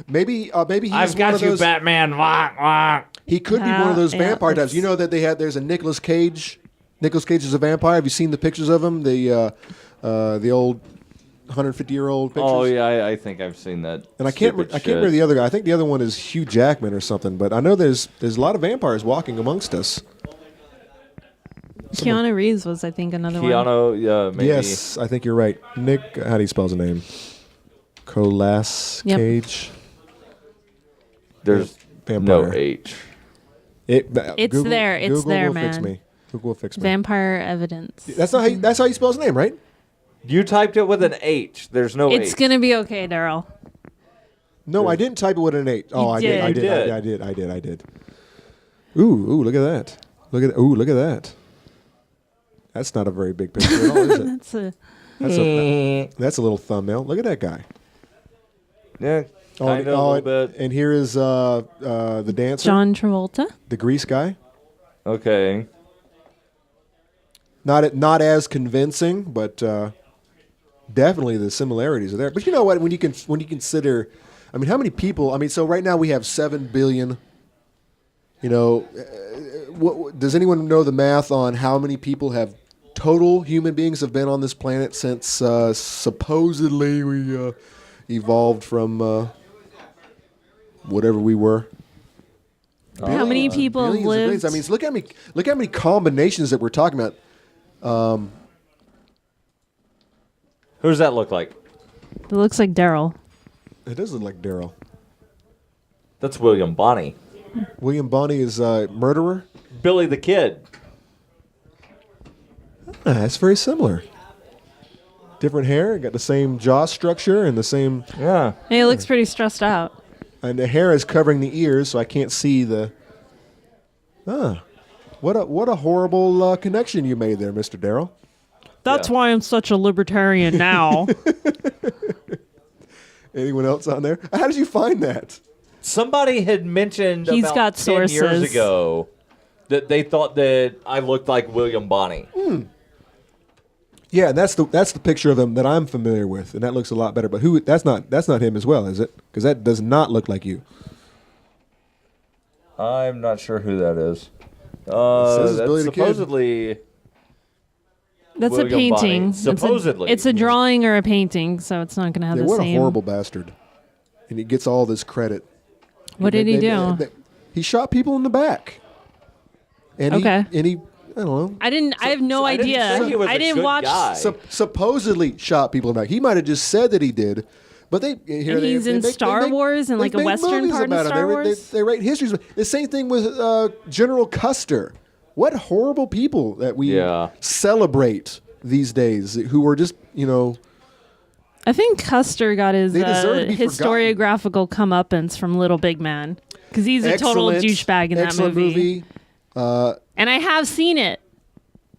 Maybe he's I've one got of you, those. Batman. Whack, whack. He could be one of those Yeah, vampire types. it's- You know that there's a Nicolas Cage. Nicolas Cage is a vampire. Have you seen the pictures of him? The old 150-year-old pictures. Oh yeah, I think I've seen that. And I can't remember the other guy. I think the other one is Hugh Jackman or something. But I know there's a lot of vampires walking amongst us. Keanu Reeves was, I think, another one. Keanu, yeah, maybe. Yes, I think you're right. Nick, how do you spell his name? Colas Yep. Cage. There's Vampire. no H. It's there. It's Google there, will fix man. me. Google will fix me. Vampire evidence. That's how you spell his name, right? You typed it with an H. There's no It's H. gonna be okay, Daryl. No, I didn't type it with an 8. Oh, I did. did. I You did. did. I did. Ooh, look at that. Look at that. That's not a very big picture at all, is it? That's a little thumbnail. Look at that guy. Yeah, kind of a little bit. And here is the dancer, John Travolta. the Grease guy. Okay. Not as convincing, but definitely the similarities are there. But you know what? When you consider, I mean, how many people? I mean, so right now we have 7 billion. You know, does anyone know the math on how many people have total human beings have been on this planet since supposedly we evolved from whatever we were? How many people have Billions of billions. lived? I mean, look how many combinations that we're talking about. Who does that look like? It looks like Daryl. It does look like Daryl. That's William Bonney. William Bonney is murderer. Billy the Kid. That's very similar. Different hair, got the same jaw structure and the same, Yeah. Hey, it looks pretty stressed out. and the hair is covering the ears, so I can't see the. What a horrible connection you made there, Mr. Darrell. That's Yeah. why I'm such a libertarian now. Anyone else on there? How did you find that? Somebody had mentioned He's about got 10 years sources. ago that they thought that I looked like William Bonney. Yeah, and that's the picture of him that I'm familiar with, and that looks a lot better. But who? That's not him as well, is it? Because that does not look like you. I'm not sure who that is. says it's That's Billy the Kid. supposedly. That's William a painting. Bonney. It's a- Supposedly. It's a drawing or a painting, so it's not going to have Yeah, the what same. a horrible bastard. And he gets all this credit. What did he do? He shot people in the back. And Okay. he I don't know. I have no I didn't idea. say he was I a didn't good watch. guy. Supposedly shot people in the back. He might have just said that he did, but they here And they, he's they in make- Star they make- Wars and they like a make Western movies part of about him. Star They Wars? They write histories. The same thing with General Custer. What horrible people that we Yeah. celebrate these days who are just, I think Custer got his They deserve to be historiographical comeuppance from Little Big Man because he's a total excellent- douchebag in that excellent movie. And I have seen it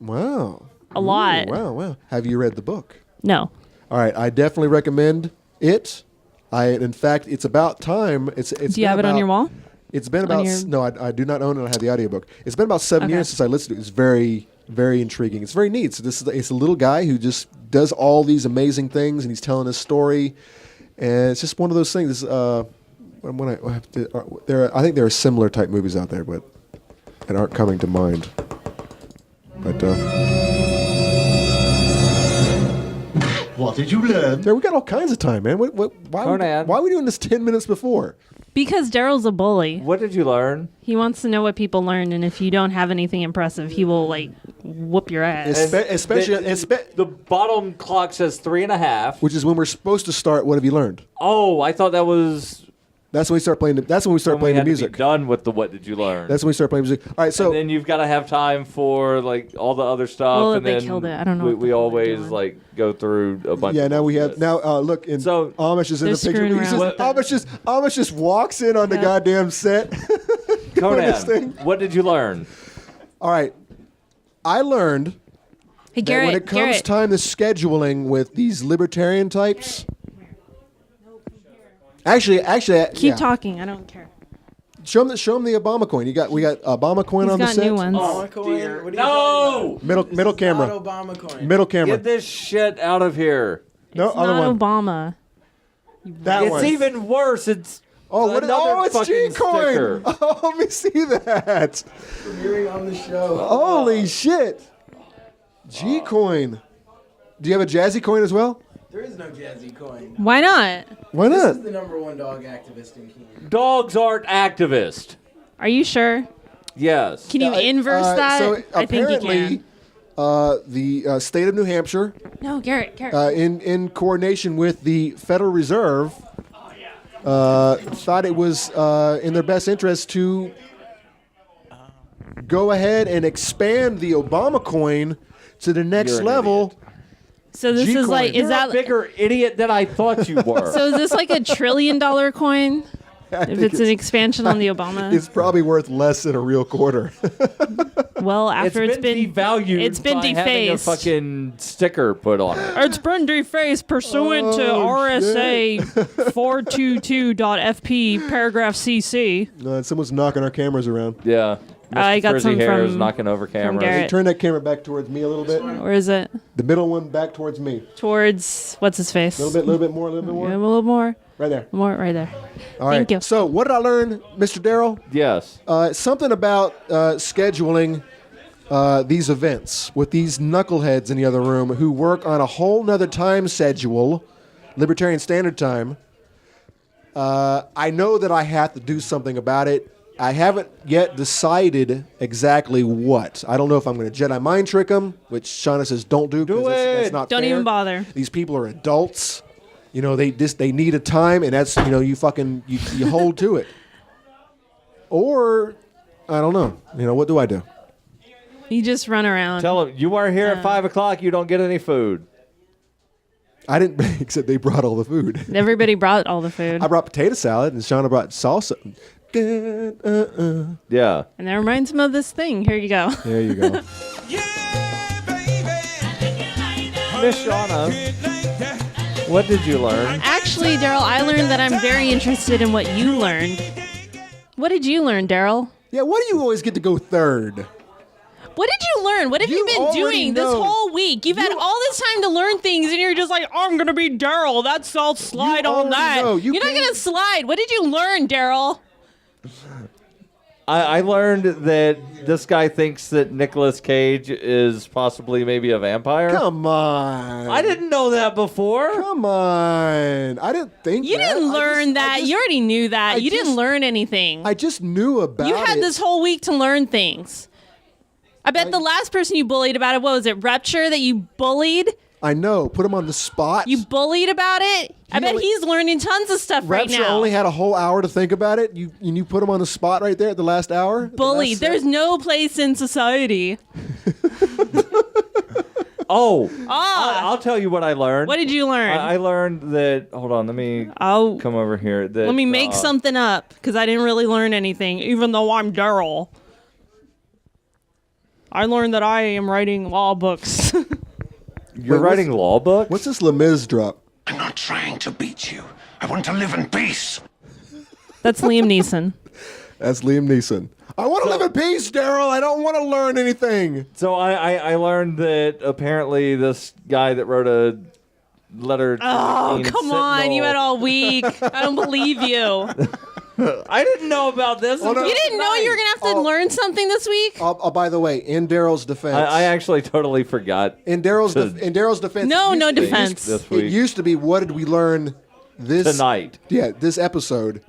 Wow. a lot. Wow. Have you read the book? No. All right, I definitely recommend it. In fact, it's about time. It's. Do you have it on your wall? It's been about your- no, I do not own it. I have the audiobook. It's been about 7 Okay. years since I listened to it. It's very, very intriguing. It's very neat. So it's a little guy who just does all these amazing things, and he's telling his story, and it's just one of those things. I think there are similar type movies out there, but that aren't coming to mind. But What did you learn? there, we got all kinds of time, man. Conan. Why are we doing this 10 minutes before? Because Daryl's a bully. What did you learn? He wants to know what people learn, and if you don't have anything impressive, he will whoop your ass. The bottom clock says 3.5. Which is when we're supposed to start. What have you learned? Oh, I thought that was That's when we start playing. That's when we start when we playing the had to music. be done with the what did you learn? That's when we start playing music. All right, so and then you've got to have time for all the other stuff. Well, and they then killed it. I don't know We, what the we hell they're always doing. go through a bunch. yeah, of now we have bullshit. look. And So- Amish is in They're the picture. screwing He's around just, with Amish just walks in on the Yeah. goddamn set. doing this thing. Conan. What did you learn? All right, I learned Hey, that Garrett, when it comes Garrett. time to scheduling with these libertarian types. Actually, Keep yeah. talking. I don't care. Show them the Obama coin. We got Obama coin He's on the got set. new ones. Obama coin? What are you No! Middle camera. Not Obama coin. Middle camera. Get this shit out of here. No, It's other not one. Obama. That It's one. even worse. It's Oh, another it's fucking G coin. sticker. Oh, let me see that. Premiering on the show. Holy shit. G coin. Do you have a Jazzy coin as well? There is no Jazzy coin. Why not? Why This not? is the #1 dog activist in Kenya. Dogs aren't activist. Are you sure? Yes. Can you inverse that? So I think you apparently, can. the state of New Hampshire, No, Garrett. in coordination with the Federal Reserve, thought it was in their best interest to go ahead and expand the Obama coin to the next You're an level. So this G is like, coin. is You're that a bigger idiot than I thought you were. so? Is this like $1 trillion coin? If it's an expansion on the Obama, It's probably worth less than a real quarter. well, after it's been devalued. it's been by having a defaced. fucking sticker put on it. It's been defaced pursuant to Oh, RSA 422.FP paragraph CC. Someone's knocking our cameras around. Yeah. Mr. I got Frizzy some hair is from- knocking over cameras. Garrett. Turn that camera back towards me a little bit. Or is it The middle one back towards me. towards what's his face? A little bit more, a little bit Yeah, a more. little more. Right there. More right there. All right. Thank you. So, what did I learn, Mr. Darrell? Yes. Something about scheduling these events with these knuckleheads in the other room who work on a whole nother time schedule, Libertarian Standard Time. I know that I have to do something about it. I haven't yet decided exactly what. I don't know if I'm going to Jedi mind trick them, which Shauna says don't do. 'cause that's it. not Don't fair. even bother. These people are adults. You know, they need a time, and that's, you fucking you hold to it. Or I don't know. What do I do? You just run around. Tell him you are here at 5 o'clock. You don't get any food. I didn't, except they brought all the food. Everybody brought all the food. I brought potato salad, and Shauna brought salsa. Yeah. And that reminds me of this thing. Here you go. There you go. Miss Shauna, what did you learn? Actually, Daryl, I learned that I'm very interested in what you learned. What did you learn, Daryl? Yeah, why do you always get to go third? What did you learn? What have you, You been already doing this know. whole week? You've had all this time to learn things, and you're just like, oh, I'm going to be Daryl. I'll slide on already that. know. You You're not can't- going to slide. What did you learn, Daryl? I learned that this guy thinks that Nicolas Cage is possibly maybe a vampire. Come on. I didn't know that before. Come on. I didn't think You that. didn't I learn just- that. You already knew that. I You didn't just- learn anything. I just knew about You had it. this whole week to learn things. I bet the last person you bullied about it, what was it, Rupture, that you bullied? I know. Put him on the spot. You bullied about it? I bet only- he's learning tons of stuff right Rapture now. only had a whole hour to think about it. You put him on the spot right there at the last hour. Bullied. There's no place in society. Oh, I'll tell you what I learned. What did you learn? I learned that. Hold on, let me Oh, come over here. That, let me make something up because I didn't really learn anything, even though I'm Daryl. I learned that I am writing law books. You're writing law books? What's this Les Mis drop? I'm not trying to beat you. I want to live in peace. That's Liam Neeson. That's Liam Neeson. I want to live in peace, Daryl. I don't want to learn anything. So I learned that apparently this guy that wrote a letter to Oh, the come on. You had all week. I don't believe you. I didn't know about this. Oh, no. You didn't know you were going to have to learn something this week? Oh, by the way, in Daryl's defense. I actually totally forgot. In Daryl's defense. No, no it used- defense. This It week. used to be, what did we learn Tonight. Yeah, this episode.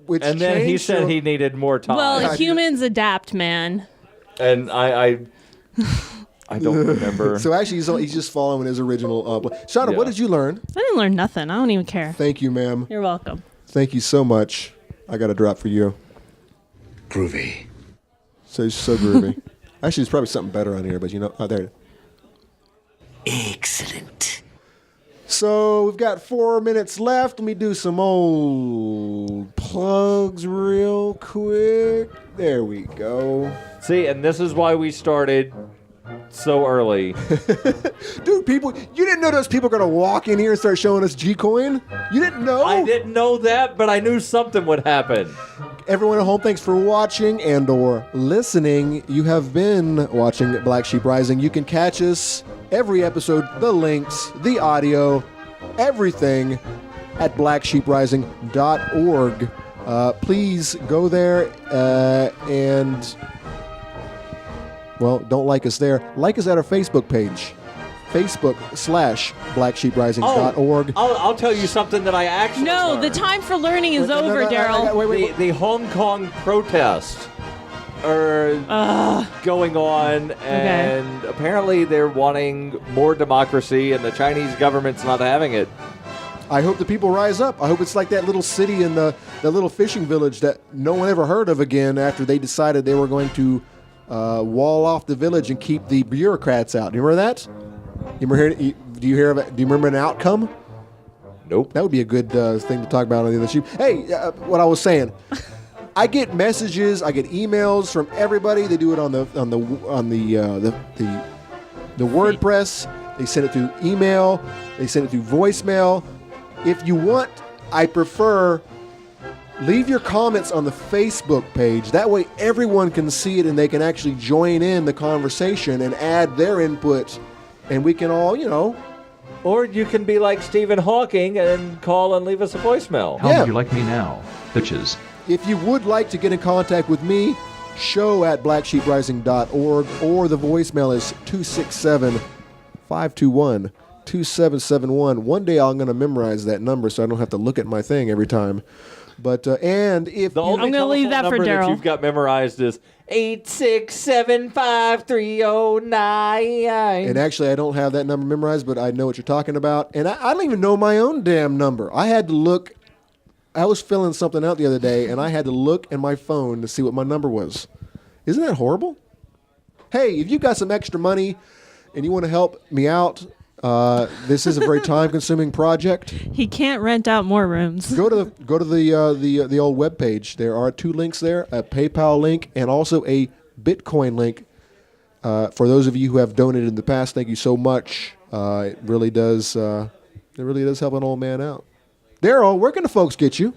Which And then he changed said your- he needed more time. Well, humans adapt, man. And I don't remember. So actually, he's just following his original. Shauna, Yeah. what did you learn? I didn't learn nothing. I don't even care. Thank you, ma'am. You're welcome. Thank you so much. I got a drop for you. Groovy. So it's so groovy. Actually, there's probably something better on here, but there it is. Excellent. So we've got 4 minutes left. Let me do some old plugs real quick. There we go. See, and this is why we started so early. Dude, you didn't know those people are going to walk in here and start showing us G-Coin? You didn't know? I didn't know that, but I knew something would happen. Everyone at home, thanks for watching and or listening. You have been watching Black Sheep Rising. You can catch us every episode, the links, the audio, everything at blacksheeprising.org. Please go there and, well, don't like us there. Like us at our Facebook page, Facebook.com/blacksheeprising.org. I'll tell you something that I actually No, learned. the time for learning is over, Daryl. Wait. The Hong Kong protests are going on, and apparently they're wanting more democracy, and the Chinese government's not having it. I hope the people rise up. I hope it's like that little city in the little fishing village that no one ever heard of again after they decided they were going to wall off the village and keep the bureaucrats out. Do you remember that? Do you hear of it? Do you remember an outcome? Nope. That would be a good thing to talk about on the other sheep. Hey, what I was saying. I get messages, I get emails from everybody. They do it on the WordPress. They send it through email. They send it through voicemail. If you want, I prefer leave your comments on the Facebook page. That way everyone can see it and they can actually join in the conversation and add their input, and we can all, Or you can be like Stephen Hawking and call and leave us a voicemail. How Yeah. would you like me now? Bitches. If you would like to get in contact with me, show@blacksheeprising.org, or the voicemail is 267-521-2771. One day I'm going to memorize that number so I don't have to look at my thing every time. But and if The only I'm gonna leave that for telephone number Daryl. that you've got memorized is 8675309. and actually I don't have that number memorized, but I know what you're talking about. And I don't even know my own damn number. I had to look. I was filling something out the other day, and I had to look in my phone to see what my number was. Isn't that horrible? Hey, if you've got some extra money and you want to help me out, this is a very time-consuming project. He can't rent out more rooms. Go to the old webpage. There are 2 links there: a PayPal link and also a Bitcoin link. For those of you who have donated in the past, thank you so much. It really does. It really does help an old man out. Daryl, where can the folks get you?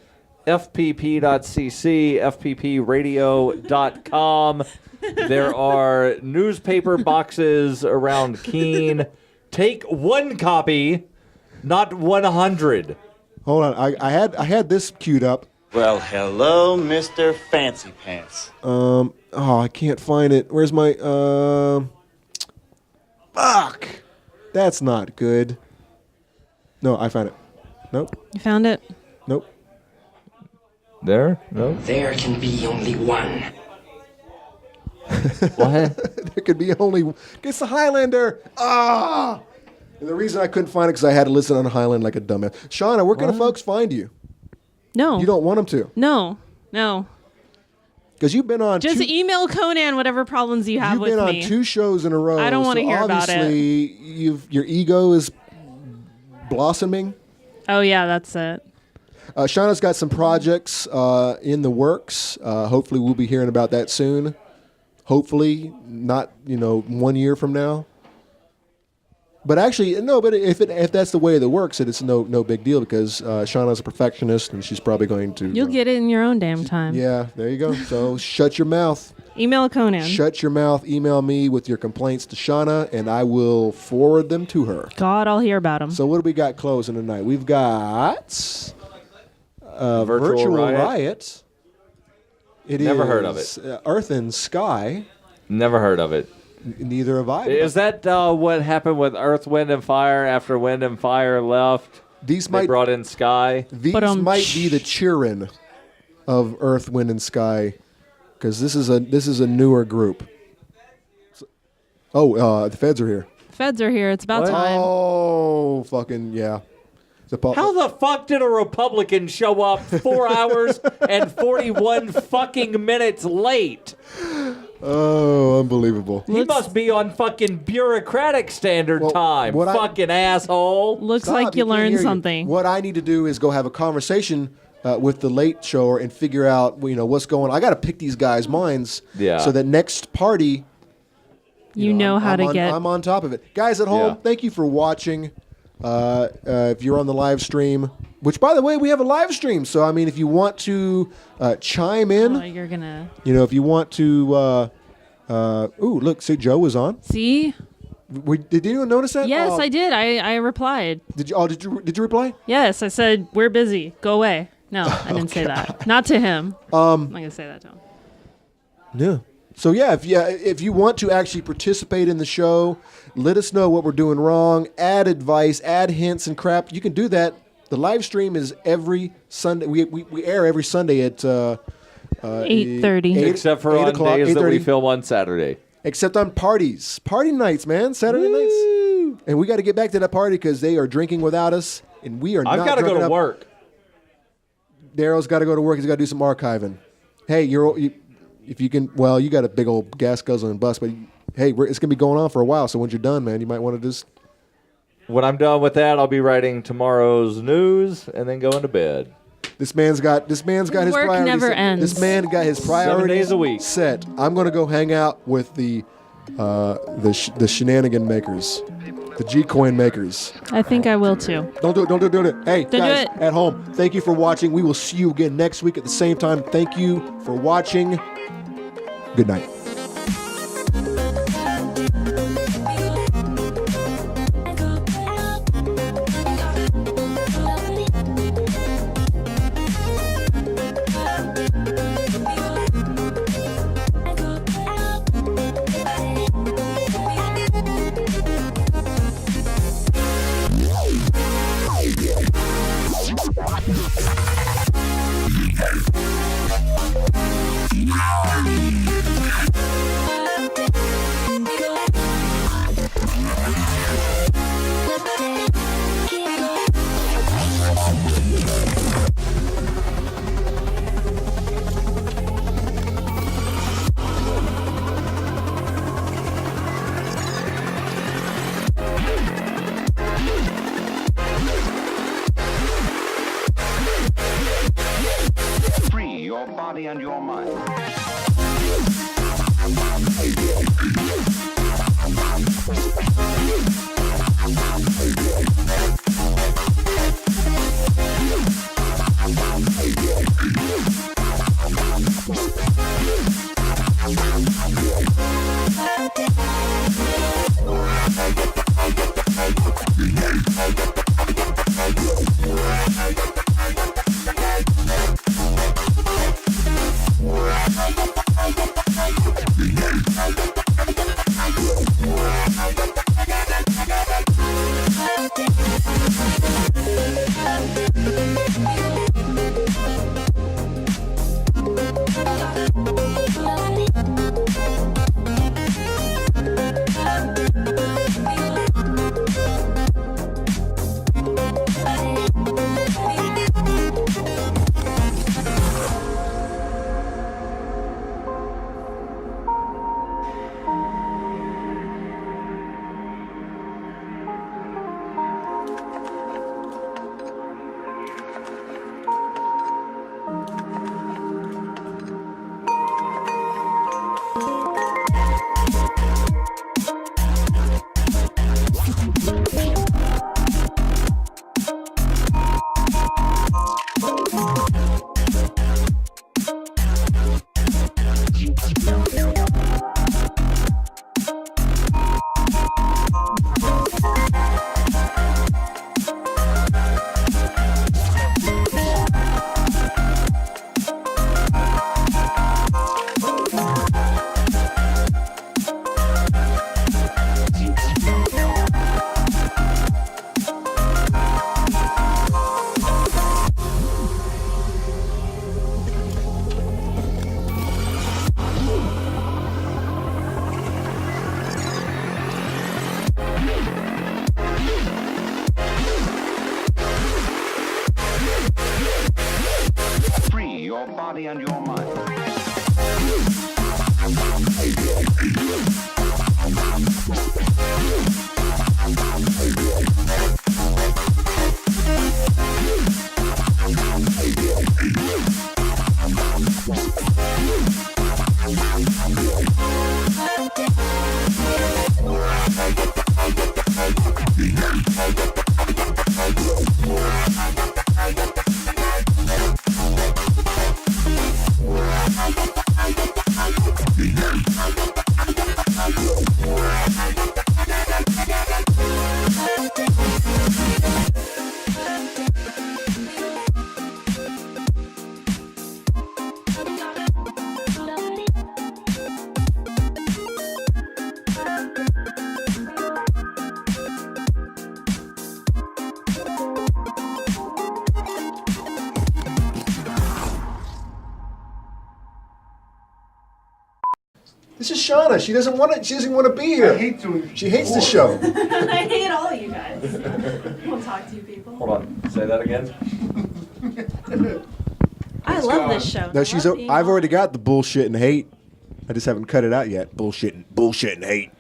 fpp.cc, fppradio.com. There are newspaper boxes around Keene. Take 1 copy, not 100. Hold on, I had this queued up. Well, hello, Mr. Fancy Pants. I can't find it. Where's my fuck? That's not good. No, I found it. Nope. You found it? Nope. There? No? There can be only one. What? There could be only. It's the Highlander. Ah! And the reason I couldn't find it because I had to listen on Highland like a dumbass. Shauna, where can the folks find you? No. You don't want them to. No. Because you've been on Just two, email Conan whatever problems you have you've with been on me. 2 shows in a row. I don't wanna so hear about it. obviously your ego is blossoming. Oh yeah, that's it. Shauna's got some projects in the works. Hopefully, we'll be hearing about that soon. Hopefully, not 1 year from now. But actually, no. But if that's the way that works, it's no big deal because Shauna's a perfectionist and she's probably going to. You'll get it in your own damn time. Yeah, there you go. So shut your mouth. Email Conan. Shut your mouth. Email me with your complaints to Shauna, and I will forward them to her. God, I'll hear about them. So what do we got closing tonight? We've got Virtual Riot. Never heard of it. Earth and Sky. Never heard of it. Neither have I. Is that what happened with Earth, Wind, and Fire after Wind and Fire left? These they brought in Sky. These might be the cheering of Earth, Wind, and Sky, because this is a newer group. The feds are here. Feds are here. It's about time. Oh, fucking yeah. How the fuck did a Republican show up 4 hours and 41 fucking minutes late? Oh, unbelievable. He must be on fucking bureaucratic standard time. Fucking asshole. Looks like you learned something. What I need to do is go have a conversation with the Late Shower and figure out what's going on. I got to pick these guys' minds so that next party, you know how to get. I'm on top of it. Guys at home, thank you for watching. If you're on the live stream, which by the way, we have a live stream. So, I mean, if you want to chime in, you're going to, if you want to, look, see, Joe was on. See? Did anyone notice that? Yes, I did. I replied. Did you reply? Yes, I said, we're busy. Go away. No, I didn't say that. Not to him. I'm not going to say that to him. Yeah. So if you want to actually participate in the show, let us know what we're doing wrong, add advice, add hints and crap. You can do that. The live stream is every Sunday. We air every Sunday at 8:30. Except for on days that we film on Saturday. Except on party nights, man. Saturday nights. And we got to get back to that party because they are drinking without us, and we are not. I've got to go to work. Daryl's got to go to work. He's got to do some archiving. Hey, if you can, you got a big old gas guzzling bus, but hey, it's gonna be going on for a while. So when you're done, man, you might want to just. When I'm done with that, I'll be writing tomorrow's news and then going to bed. This man's got his priorities. Work never ends. This man got his priorities 7 days a week set. I'm gonna go hang out with the shenanigan makers, the G-coin makers. I think I will too. Don't do it. Hey, Don't guys do it. at home, thank you for watching. We will see you again next week at the same time. Thank you for watching. Good night. Free your body and your mind. Right. Free your body and your mind. This is Shauna. She doesn't want to. She doesn't want to be here. I hate doing. She hates the show. I hate all you guys. Won't talk to you people. Hold on. Say that again. I love this show. No, she's. I've already got the bullshit and hate. I just haven't cut it out yet. Bullshit and hate.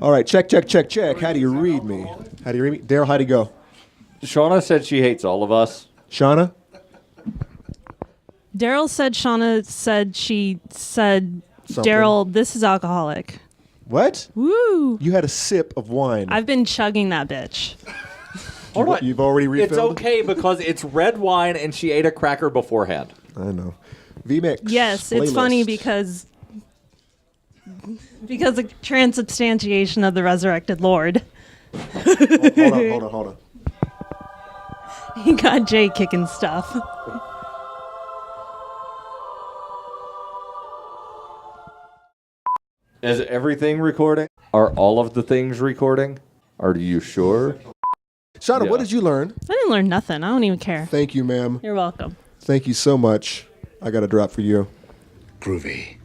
All right, check. How do you read me? How do you read me? Daryl, how'd he go? Shauna said she hates all of us. Shauna? Daryl said Shauna said she said Something. Daryl, this is alcoholic. What? Woo! You had a sip of wine. I've been chugging that bitch. Hold on. You've already refilled? It's okay because it's red wine and she ate a cracker beforehand. I know. VMix. Yes, it's playlist. funny because the transubstantiation of the resurrected Lord. Hold on. He got Jay kicking stuff. Is everything recording? Are all of the things recording? Are you sure? Shauna, Yeah. what did you learn? I didn't learn nothing. I don't even care. Thank you, ma'am. You're welcome. Thank you so much. I got a drop for you. Groovy.